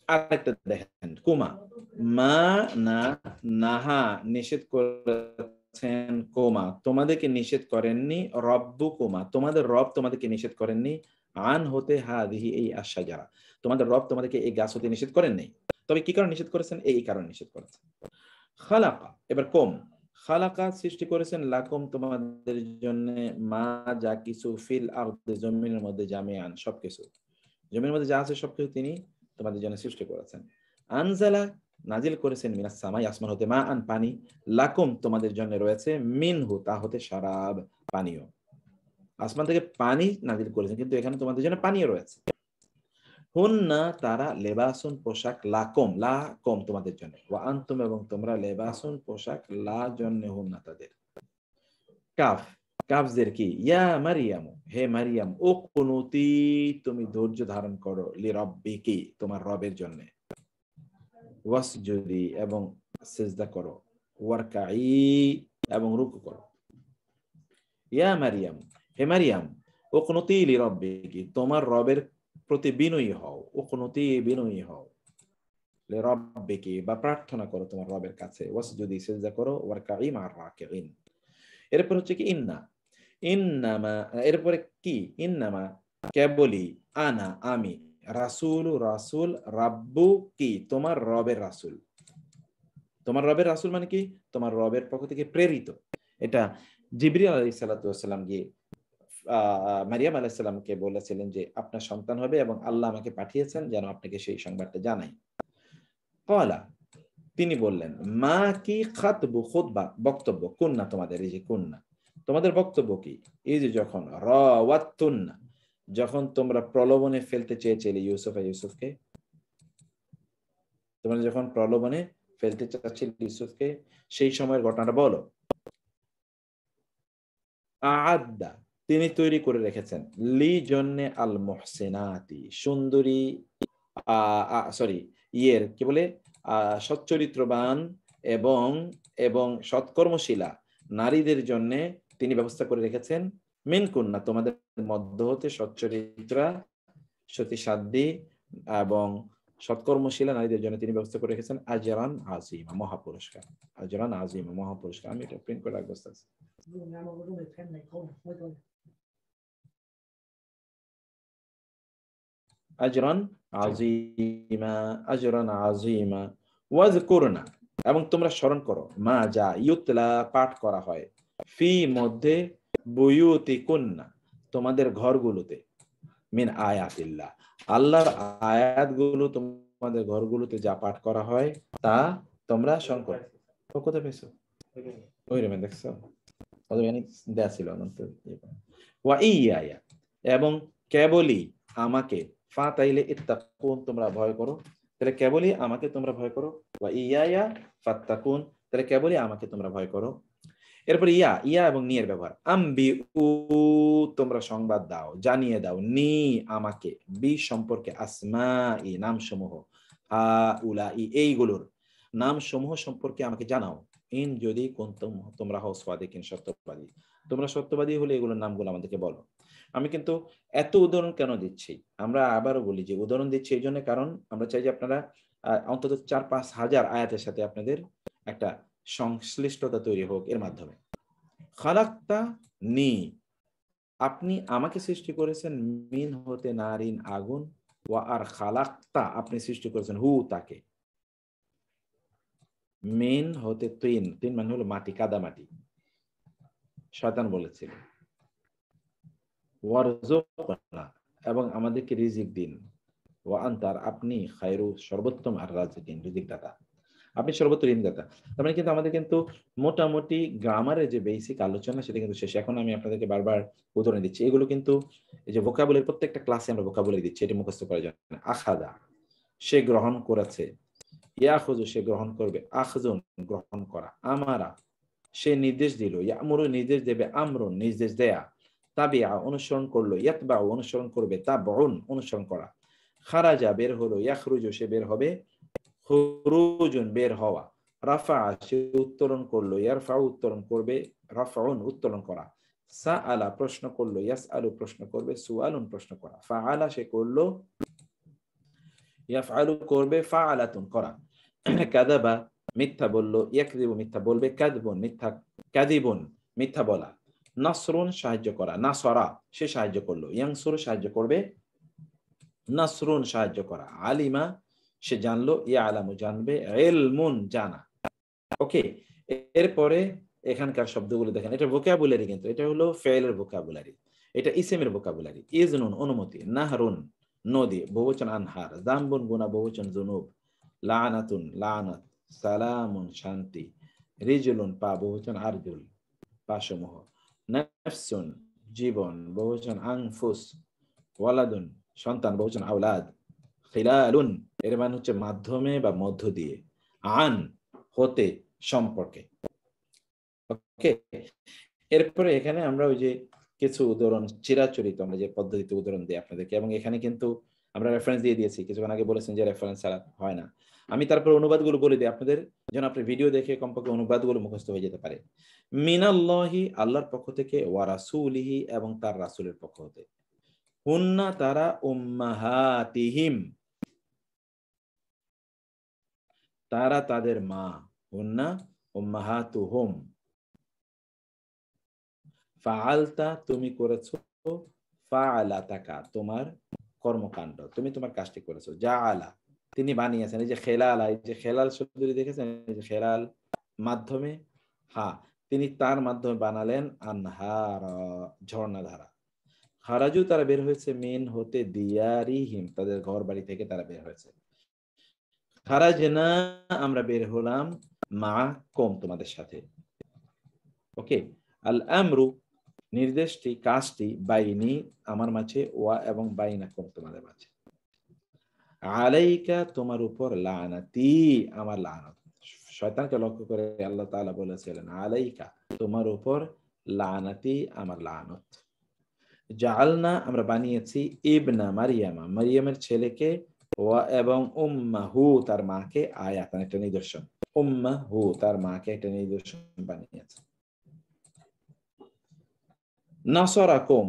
আরেকটা দেখেন, কুমা মা না নাহা নিষেধ করেছেন, কোমা তোমাদেরকে নিষেধ করেননি, রব্বু কুমা তোমাদের রব তোমাদেরকে নিষেধ করেননি, আন হতে হাদিহি এই আশজারা তোমাদের রব তোমাদেরকে এই গাছ হতে নিষেধ করেননি, তবে কি কারণে নিষেধ করেছেন? এই কারণে নিষেধ করেছেন। খালাকা এবার কম, খালাকা সৃষ্টি করেছেন, লাকুম তোমাদের জন্য, মা যা কিছু, ফিল আরদে জমিনের মধ্যে, জামিআন সবকিছু, জমির মধ্যে যা আছে সবকিছু তিনি তোমাদের জন্য সৃষ্টি করেছেন। আনজালা নাজিল করেছেন, মিনাস সামাই আসমান হতে, মা আন পানি, লাকুম তোমাদের জন্য রয়েছে, মিনহু তা হতে শারাব পানীয়, আসমান থেকে পানি নাজিল করেছেন, কিন্তু এখানে তোমাদের জন্য পানীয় রয়েছে। হুন্না তারা, লেবাসুন পোশাক, লাকুম লাকুম তোমাদের জন্য, ওয়া আনতুম এবং তোমরা, লেবাসুন পোশাক, লা জন্য হুন্না তাদের। কাফ কাফজের কি, ইয়া মারিয়াম হে মারিয়াম, ও কুনুতি তুমি ধৈর্য ধারণ করো, লিরাব্বিকি তোমার রবের জন্য, ওয়াসজুদি এবং সিজদা করো, ওয়ারকাই এবং রুকু করো। ইয়া মারিয়াম হে মারিয়াম, ও কুনুতি লিরাব্বিকি তোমার রবের প্রতি বিনয়ী হও, ও কুনুতি বিনয়ী হও, লিরাব্বিকি বা প্রার্থনা করো তোমার রবের কাছে, ওয়াসজুদি সিজদা করো, ওয়ারকাই মা'আর রাকিঈন। এরপর হচ্ছে কি ইন্না ইন্নামা, এরপরে কি ইন্নামা কেবলি, আনা আমি, রাসূল রাসূল, রাব্বু কি তোমার রবের রাসূল, তোমার রবের রাসূল মানে কি তোমার রবের পক্ষ থেকে প্রেরিত। এটা জিবরিল আলাইহিস সালাতু ওয়াস সালাম গিয়ে মারিয়াম আলাইহিস সালামকে বলেছিলেন যে আপনার সন্তান হবে এবং আল্লাহ আমাকে পাঠিয়েছেন যেন আপনাকে সেই সংবাদটা জানাই। ক্বালা তিনি বললেন, মা কি খাতবু খুতবা বক্তব্য, কুন্না তোমাদের এই যে কুন্না তোমাদের বক্তব্য কি, এই যে যখন রাওয়াতুন্না যখন তোমরা প্রলোভনে ফেলতে চেয়েছিলে ইউসুফকে, তোমরা যখন প্রলোভনে ফেলতে চাচ্ছিলে ইউসুফকে সেই সময়ের ঘটনাটা বলো। আ'আদ্দা তিনি তৈরি করে রেখেছেন, লি জন্যে, আল মুহসিনাতি সুন্দরী, ইয়ের কি বলে সচ্চরিত্রবান এবং এবং সৎকর্মশীলা নারীদের জন্য তিনি ব্যবস্থা করে রেখেছেন, মিনকুন্না তোমাদের মধ্য হতে, সচ্চরিত্রা সতীসাধ্যী এবং সৎকর্মশীল নারীদের জন্য তিনি ব্যবস্থা করে রেখেছেন আজরান আজিমা, মহাপুরস্কার। আজরান আজিমা, মহাপুরস্কার। আমি এটা প্রিন্ট করে রাখবো। আজরান আজিমা, আজরান আজিমা। ওয়াজকুরনা, এবং তোমরা স্মরণ করো, মা যা ইউতলা পাঠ করা হয়, ফি মধ্যে, বুয়ুতিকুন্না তোমাদের ঘরগুলোতে, মিন আয়াতিল্লাহ আল্লাহর আয়াতগুলো তোমাদের ঘরগুলোতে যা পাঠ করা হয় তা তোমরা স্মরণ করো। কোথায় পেয়েছো? ওই রে দেখছো, দেয়া ছিল। ওয়া ইয়া, এবং কেবলই আমাকে, ফা তাইলে ইত্তাকুন তোমরা ভয় করো, তাহলে কেবলই আমাকে তোমরা ভয় করো। ওয়া ইয়া ফাত্তাকুন, তাহলে কেবলই আমাকে তোমরা ভয় করো। এরপর ইয়া, ইয়া এবং নি এর ব্যবহার। আম্বি উ, তোমরা সংবাদ দাও, জানিয়ে দাও, নি আমাকে, বি সম্পর্কে, আসমা ই নাম সমূহ, হা উলা ই এইগুলোর নাম সমূহ সম্পর্কে আমাকে জানাও। ইন যদি তোমরা হও সাদিকিন সত্যবাদী, তোমরা সত্যবাদী হলে এগুলোর নামগুলো আমাদেরকে বলো। আমি কিন্তু এত উদাহরণ কেন দিচ্ছি, আমরা আবারও বলি যে উদাহরণ দিচ্ছি এই জন্য, কারণ আমরা চাই যে আপনারা অন্তত 4-5 হাজার আয়াতের সাথে আপনাদের একটা সংশ্লিষ্টতা তৈরি হোক এর মাধ্যমে। খালাক্তা নি, আপনি আমাকে সৃষ্টি করেছেন, মিন হতে নারিন আগুন, ওয়া আর খালাক্তা আপনি সৃষ্টি করেছেন হু তাকে, মিন হতে তিন, তিন মানে হলো মাটি, কাদা মাটি। শয়তান বলেছিল ওয়ারযুকনা, এবং আমাদেরকে রিজিক দিন, ওয়া আনতার আপনি, খায়রু সর্বোত্তম আর রাজিকিন রিজিক দাতা, আপনি সর্বোত্তম ঋণ দাতা। তার মানে কিন্তু আমাদের কিন্তু মোটামুটি গ্রামারের যে বেসিক আলোচনা সেটা কিন্তু শেষ। এখন আমি আপনাদেরকে বারবার উদাহরণ দিচ্ছি, এগুলো কিন্তু এই যে ভোকাবুলারি, প্রত্যেকটা ক্লাসে আমরা ভোকাবুলারি দিচ্ছি, এটা মুখস্থ করার জন্য। আখাদা সে গ্রহণ করেছে, ইয়াখুযু সে গ্রহণ করবে, আখযুন গ্রহণ করা, আমারা সে নির্দেশ দিল, ইয়ামুরু নির্দেশ দেবে, আমরুন নির্দেশ দেয়া, তাবিআ অনুসরণ করলো, ইয়াতবাউ অনুসরণ করবে, তাবউন অনুসরণ করা, খারাজা বের হলো, ইয়াখরুজু সে বের হবে, খুরুজুন বের হওয়া, রাফা সে উত্তোলন করলো, ইয়ারফাউ উত্তোলন করবে, রাফাউন উত্তোলন করা, সাআলা প্রশ্ন করলো, ইয়াসআলু প্রশ্ন করবে, সুআলুন প্রশ্ন করা, ফাআলা সে করলো, ইয়াফআলু করবে, ফাআলাতুন করা, কাযাবা মিথ্যা বললো, ইয়াকযিবু মিথ্যা বলবে, কাযবুন মিথ্যা, কাযিবুন মিথ্যা বলা, নাসরুন সাহায্য করা, নাসরা সে সাহায্য করলো, ইয়ানসুরু সাহায্য করবে, নাসরুন সাহায্য করা, আলিমা সে জানলো, ইয়ালামু জানবে, ইলমুন জানা। ওকে, এরপরে এখানকার শব্দগুলো দেখেন, এটা ভোকাবুলারি, কিন্তু এটা হলো ফেলের ভোকাবুলারি, এটা ইসেমের ভোকাবুলারি। ইজনুন অনুমতি, নাহরুন নদী বহুবচন আনহার, যামবুন গুনাহ বহুবচন যুনুব, লানাতুন লানাত, সালামুন শান্তি, রিজলুন পা বহুবচন আরজুল পাসমূহ, নাফসুন জীবন বহুবচন আনফুস, ওয়ালাদুন সন্তান বহুবচন আওলাদ, খিলালুন এর মানে হচ্ছে মাধ্যমে বা মধ্য দিয়ে, আন হতে সম্পর্কে। ওকে, এরপরে এখানে আমরা ওই যে কিছু উদাহরণ চিরাচরিত আমরা যে পদ্ধতিতে উদাহরণ দিই আপনাদেরকে, এবং এখানে কিন্তু আমরা রেফারেন্স দিয়ে দিয়েছি, কিছুক্ষণ আগে বলেছেন যে রেফারেন্স ছাড়া হয় না। আমি তারপর অনুবাদগুলো বলে দিই আপনাদের, যেন আপনি ভিডিও দেখে কমপক্ষে অনুবাদগুলো মুখস্থ হয়ে যেতে পারে। মিনাল্লাহি আল্লাহর পক্ষ থেকে, ওয়া রাসূলিহি এবং তার রাসূলের পক্ষ হতে, হুন্না তারা, উম্মাহাতিহিম তারা তাদের মা, হুন্না উম্মাহাতুহুম, ফাআলতা তুমি করেছো, ফাআলাতাকা তোমার কর্মকাণ্ড, তুমি তোমার কাজটি করেছো, জাআলা তিনি বানিয়েছেন, এই যে খেলাল, এই যে খেলাল শব্দটি দেখেছেন, এই যে খেলাল মাধ্যমে, হ্যাঁ তিনি তার মাধ্যমে বানালেন, আনহার ঝর্ণাধারা, খারাজু তারা বের হয়েছে, মিন হতে, দিয়ারিহিম তাদের ঘর বাড়ি থেকে তারা বের হয়েছে, খারাজনা আমরা বের হলাম, মা কম তোমাদের সাথে। ওকে, আল আমরু নির্দেশটি, কাজটি, বাইনি আমার মাঝে, ওয়া এবং বাইনাকুম তোমাদের মাঝে, আলাইকা তোমার উপর, লানাতি আমার লানত, শয়তানকে লক্ষ্য করে আল্লাহ তাআলা বলেছিলেন আলাইকা তোমার উপর, লানাতি আমার লানত, জাআলনা আমরা বানিয়েছি, ইবনা মারিয়ামা মারিয়ামের ছেলেকে, ওয়া এবং উম্মাহু তার মাকে, আয়াতান একটা নিদর্শন, উম্মাহু তার মাকে একটা নিদর্শন বানিয়েছে, নাসরাকুম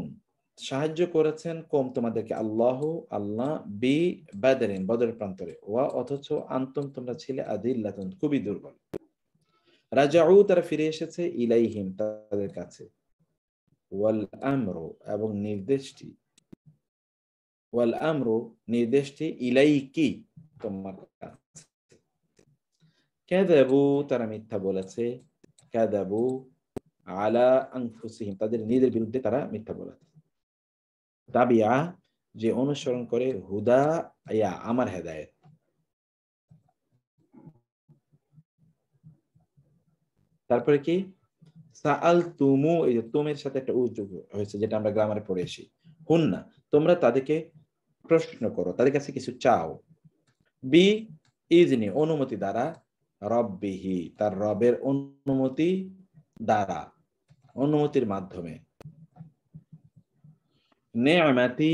সাহায্য করেছেন কম তোমাদেরকে আল্লাহ আল্লাহ বি বাদরিন বদরের প্রান্তরে ওয়া অথচ আনতুম তোমরা ছিলে আদিল্লাতুন খুবই দুর্বল। রাজাউ তারা ফিরে এসেছে ইলাইহিম তাদের কাছে, ওয়াল আমরু এবং নির্দেশটি, ওয়াল আমরু নির্দেশটি ইলাইকি তোমার কাছে। কাযাবু তারা মিথ্যা বলেছে, কাযাবু আলা আনফুসিহিম তাদের নিজেদের বিরুদ্ধে তারা মিথ্যা বলেছে। তাবিয়া যে অনুসরণ করে, হুদা ইয়া আমার হেদায়েত। তারপরে কি সাআল তুমু, এই যে তুমের সাথে একটা উযোগ হয়েছে যেটা আমরা গ্রামারে পড়ে এসি। হুন্না তোমরা তাদেরকে প্রশ্ন করো, তাদের কাছে কিছু চাও। বি ইজনি অনুমতি দ্বারা, রব্বিহি তার রবের অনুমতি দ্বারা, অনুমতির মাধ্যমে। নেয়ামাতি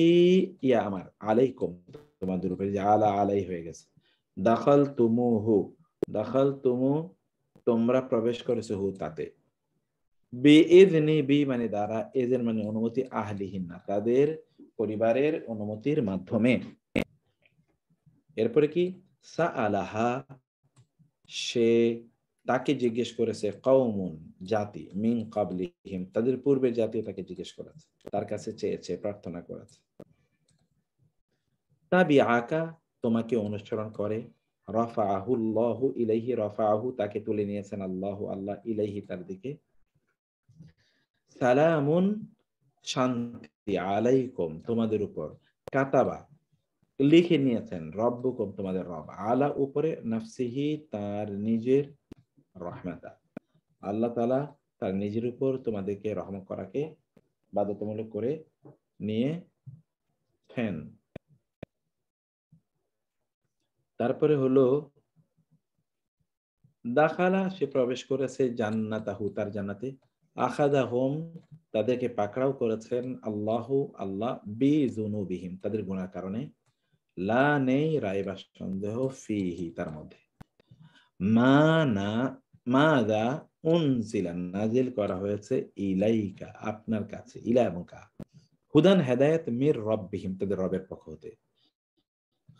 ইয়া আমার, আলাইকুম তোমাদের উপরে, যে আলা আলাই হয়ে গেছে। দাখাল তুমুহু, দাখাল তুমু তোমরা প্রবেশ করেছো হু তাতে। বি ইজনি বি মানে দ্বারা, ইজের মানে অনুমতি, আহলিহিন্না তাদের পরিবারের অনুমতির মাধ্যমে। এরপরে কি সাআলাহা সে তাকে জিজ্ঞেস করেছে, কওমুন জাতি, মিন ক্বাবলিহিম তাদের পূর্বের জাতি তাকে জিজ্ঞেস করেছে, তার কাছে চেয়েছে, প্রার্থনা করেছে। তাবিআকা তোমাকে অনুসরণ করে, রাফাআহুল্লাহু ইলাইহি রাফাআহু তাকে তুলে নিয়েছেন আল্লাহু আল্লাহ, ইলাইহি তার দিকে। সালামুন শান্তি, আলাইকুম তোমাদের উপর, কাতাবা লিখে নিয়েছেন, রব্বুকুম তোমাদের রব, আলা উপরে, নাফসিহি তার নিজের, রহমাতা আল্লাহ তাআলা তার নিজের উপর তোমাদেরকে রহমত করাকে বাধ্যতামূলক করে নিয়েছেন। তারপরে হলো দাখালা সে প্রবেশ করেছে, জান্নাতাহু তার জান্নাতে, আখাযাহুম তাদেরকে পাকড়াও করেছেন, আল্লাহু আল্লাহ, বিযুনুবিহিম তাদের গুনাহর কারণে, লা নেই রাইবা সন্দেহ, ফিহি তার মধ্যে। মানা মাদা উনজিলা নাজিল করা হয়েছে, ইলাইকা আপনার কাছে, ইলা এবং কা, হুদান হেদায়েত, মির রব্বিহিম তাদের রবের পক্ষ হতে।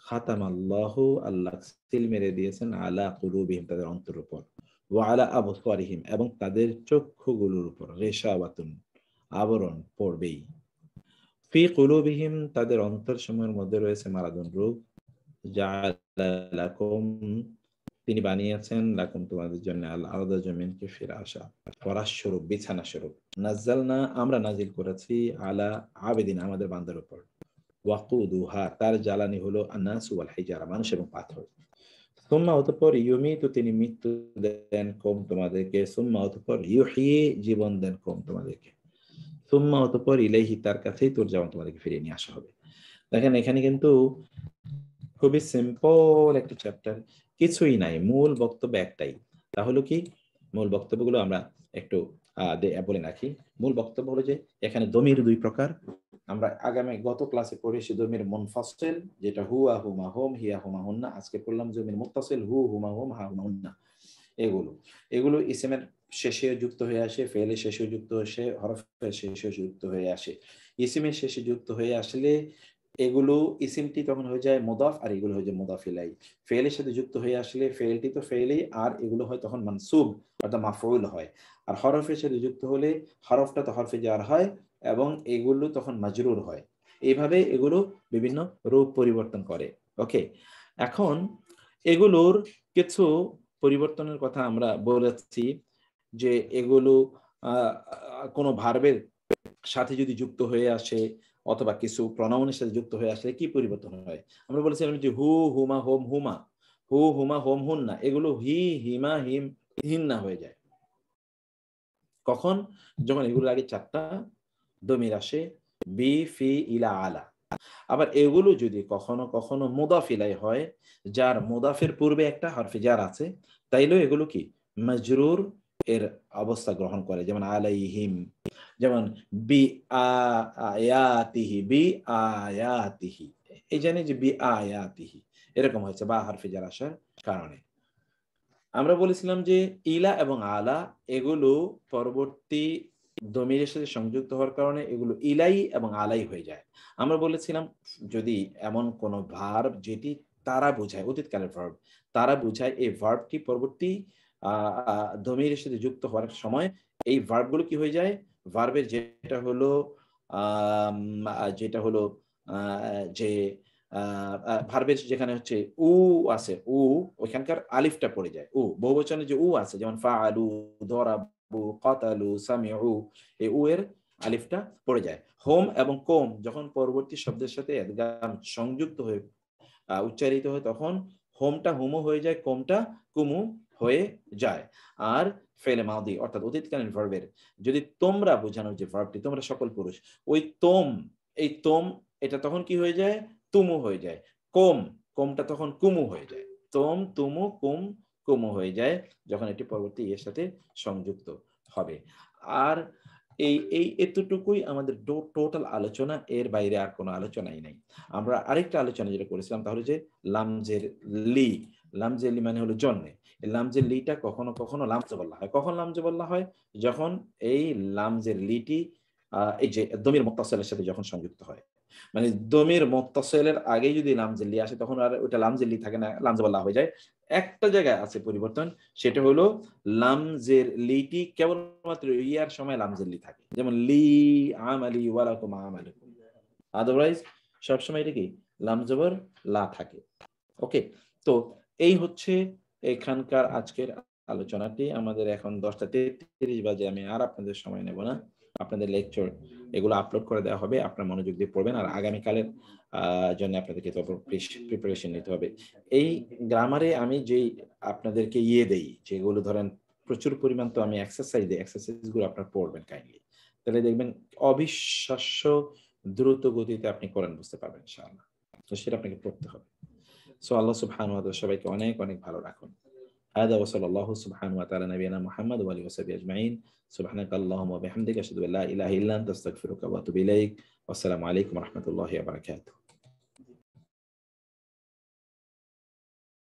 খাতামাল্লাহু আল্লাহ সিল মেরে দিয়েছেন, আলা কুলুবিহিম তাদের অন্তরের উপর, ওয়া আলা আবসারিহিম এবং তাদের চক্ষুগুলোর উপর, রেশাওয়াতুন আবরণ পড়বেই, ফি কুলুবিহিম তাদের অন্তরসমূহের মধ্যে রয়েছে মারাদুন রোগ, জাআলা লাকুম তিনি বানিয়েছেন, লাকুম তোমাদের জন্য, আল আরদা জমিনকে, ফিরাশা ফরাশ স্বরূপ, বিছানা স্বরূপ। নাজ্জালনা আমরা নাজিল করেছি, আলা আবেদিন আমাদের বান্দার উপর, ওয়াকুদুহা তার জ্বালানি হলো, আন্নাস ওয়াল হিজারা মানুষ এবং পাথর। সুম্মা অতঃপর ইউমিতু তিনি মৃত্যু দেন কম তোমাদেরকে, সুম্মা অতঃপর ইউহয়ি জীবন দেন কম তোমাদেরকে, সুম্মা অতঃপর ইলাইহি তার কাছেই তুরজাউন তোমাদেরকে ফিরিয়ে নিয়ে আসা হবে। দেখেন এখানে কিন্তু খুবই সিম্পল একটা চ্যাপ্টার, কিছুই নাই, মূল বক্তব্য একটাই। তাহলে কি মূল বক্তব্যগুলো আমরা একটু বলে রাখি। মূল বক্তব্য হলো যে এখানে দমির দুই প্রকার, আমরা আগামী গত ক্লাসে পড়েছি দমির মুনফাসিল যেটা হুয়া হুমা হুম, হিয়া হুমা হুন্না। আজকে পড়লাম দমির মুত্তাসিল, হু হুমা হুম, হা হুমা হুন্না। এগুলো ইসমের শেষে যুক্ত হয়ে আসে, ফেলের শেষে যুক্ত হয়ে, হরফের শেষে যুক্ত হয়ে আসে। ইসমের শেষে যুক্ত হয়ে আসলে এগুলো ইসিমটি তখন হয়ে যায় মুদাফ, আর এগুলো হয়ে যায় মুদাফ ইলাইহি। ফেলের সাথে যুক্ত হয়ে আসলে ফেলটি তো ফেলই, আর এগুলো হয় তখন মানসুব অর্থাৎ মাফউল হয়। আর হরফের সাথে যুক্ত হলে হরফটা তো হরফে জার হয় এবং এগুলো তখন মাজরুর হয়। এইভাবে এগুলো বিভিন্ন রূপ পরিবর্তন করে। ওকে, এখন এগুলোর কিছু পরিবর্তনের কথা আমরা বলেছি, যে এগুলো কোনো ভার্বের সাথে যদি যুক্ত হয়ে আসে অথবা কিছু প্রনাউনের সাথে যুক্ত হয়ে আসলে কি পরিবর্তন হয়। আমরা বলেছিলাম যে হু হুমা হোম হুমা, হু হুমা হোম হুন্না, এগুলো হি হিমা হিম হিন্না হয়ে যায়। কখন? যখন এগুলোর আগে চারটা দমির আসে, বি ফি ইলা আলা। আবার এগুলো যদি কখনো কখনো মুদাফ ইলাই হয়, যার মুদাফের পূর্বে একটা হরফে জার আছে, তাইলেও এগুলো কি মাজরুর এর অবস্থা গ্রহণ করে। যেমন আলাইহিম, যেমন বি আয়াতিহি, বি আয়াতিহি, এই জানি যে বি আয়াতিহি এরকম হয়েছে বা হরফে জার আসার কারণে। আমরা বলেছিলাম যে ইলা এবং আলা এগুলো পরবর্তী দমিরের সাথে সংযুক্ত হওয়ার কারণে এগুলো ইলাই এবং আলাই হয়ে যায়। আমরা বলেছিলাম যদি এমন কোন ভার্ব যেটি তারা বোঝায়, অতীতকালের ভার্ব তারা বোঝায়, এই ভার্বটি পরবর্তী দমিরের সাথে যুক্ত হওয়ার সময় এই ভার্বগুলো কি হয়ে যায়, ভার্বের যেটা হলো যে ভার্বের যেখানে হচ্ছে উ আছে, উ ওইখানকার আলিফটা পড়ে যায়। উ বহুবচনে যে উ আছে, যেমন ফাআলু, দরাবু, কাতালু, সামিউ, এই উ এর আলিফটা পড়ে যায়। হোম এবং কোম যখন পরবর্তী শব্দের সাথে ইদগাম সংযুক্ত হয়ে উচ্চারিত হয় তখন হোমটা হুমু হয়ে যায়, কোমটা কুমু হয়ে যায়। আর ফেলে মাদি অর্থাৎ অতীতকালীন ভার্বের যদি তোমরা বোঝানোর যে ভার্বটি, তোমরা সকল পুরুষ, ওই তোম, এই তোম এটা তখন কি হয়ে যায়, তুমু হয়ে যায়। কোম, কোমটা তখন কুমু হয়ে যায়। তোম, তুমু, কুম, কুমু হয়ে যায় যখন এটি পরবর্তী এর সাথে সংযুক্ত হবে। আর এই এতটুকুই আমাদের টোটাল আলোচনা, এর বাইরে আর কোনো আলোচনাই নাই। আমরা আরেকটা আলোচনা যেটা করেছিলাম তাহলে যে লামজের লি, লামজের লি মানে হলো জন্মে। লামজের লিটা কখনো কখনো লামজে বলা হয়। কখন লামজে বলা হয়, যখন এই লামজের লিটি এই যে দমির মুত্তাসিলের সাথে যখন সংযুক্ত হয়, মানে দমির মুত্তাসিলের আগে যদি লামজের লি আসে তখন আর ওটা লামজের লি থাকে না, লামজে বলা হয়ে যায়। একটা জায়গায় আছে পরিবর্তন, সেটা হলো লামজের লিটি কেবলমাত্র ইয়ার সময় লামজের লি থাকে, যেমন লি আমালি ওয়ালাকুম আমালুকুম, আদারওয়াইজ সবসময় এটা কি লামজবর লা থাকে। ওকে, তো এই হচ্ছে এখানকার আজকের আলোচনাটি। আমাদের এখন 10:33 বাজে, আমি আর আপনাদের সময় নেব না। আপনাদের লেকচার এগুলো আপলোড করে দেওয়া হবে, আপনারা মনোযোগ দিয়ে পড়বেন। আর আগামীকালের জন্য আপনাদেরকে প্রিপারেশন নিতে হবে। এই গ্রামারে আমি যেই আপনাদেরকে দেই, যেগুলো ধরেন প্রচুর পরিমাণ, তো আমি এক্সারসাইজ দিই, এক্সারসাইজগুলো আপনারা পড়বেন কাইন্ডলি, তাহলে দেখবেন অবিশ্বাস্য দ্রুত গতিতে আপনি কোরআন বুঝতে পারবেন ইনশাআল্লাহ। তো সেটা আপনাকে পড়তে হবে। সো আল্লাহ সুবহানাহু ওয়া তাআলা সবাইকে অনেক অনেক ভালো রাখুন। هذا وصلى الله سبحانه وتعالى نبينا محمد وآله وصحبه أجمعين. سبحانك اللهم وبحمدك أشهد أن لا إله إلا أنت أستغفرك وأتوب إليك. والسلام عليكم ورحمة الله وبركاته.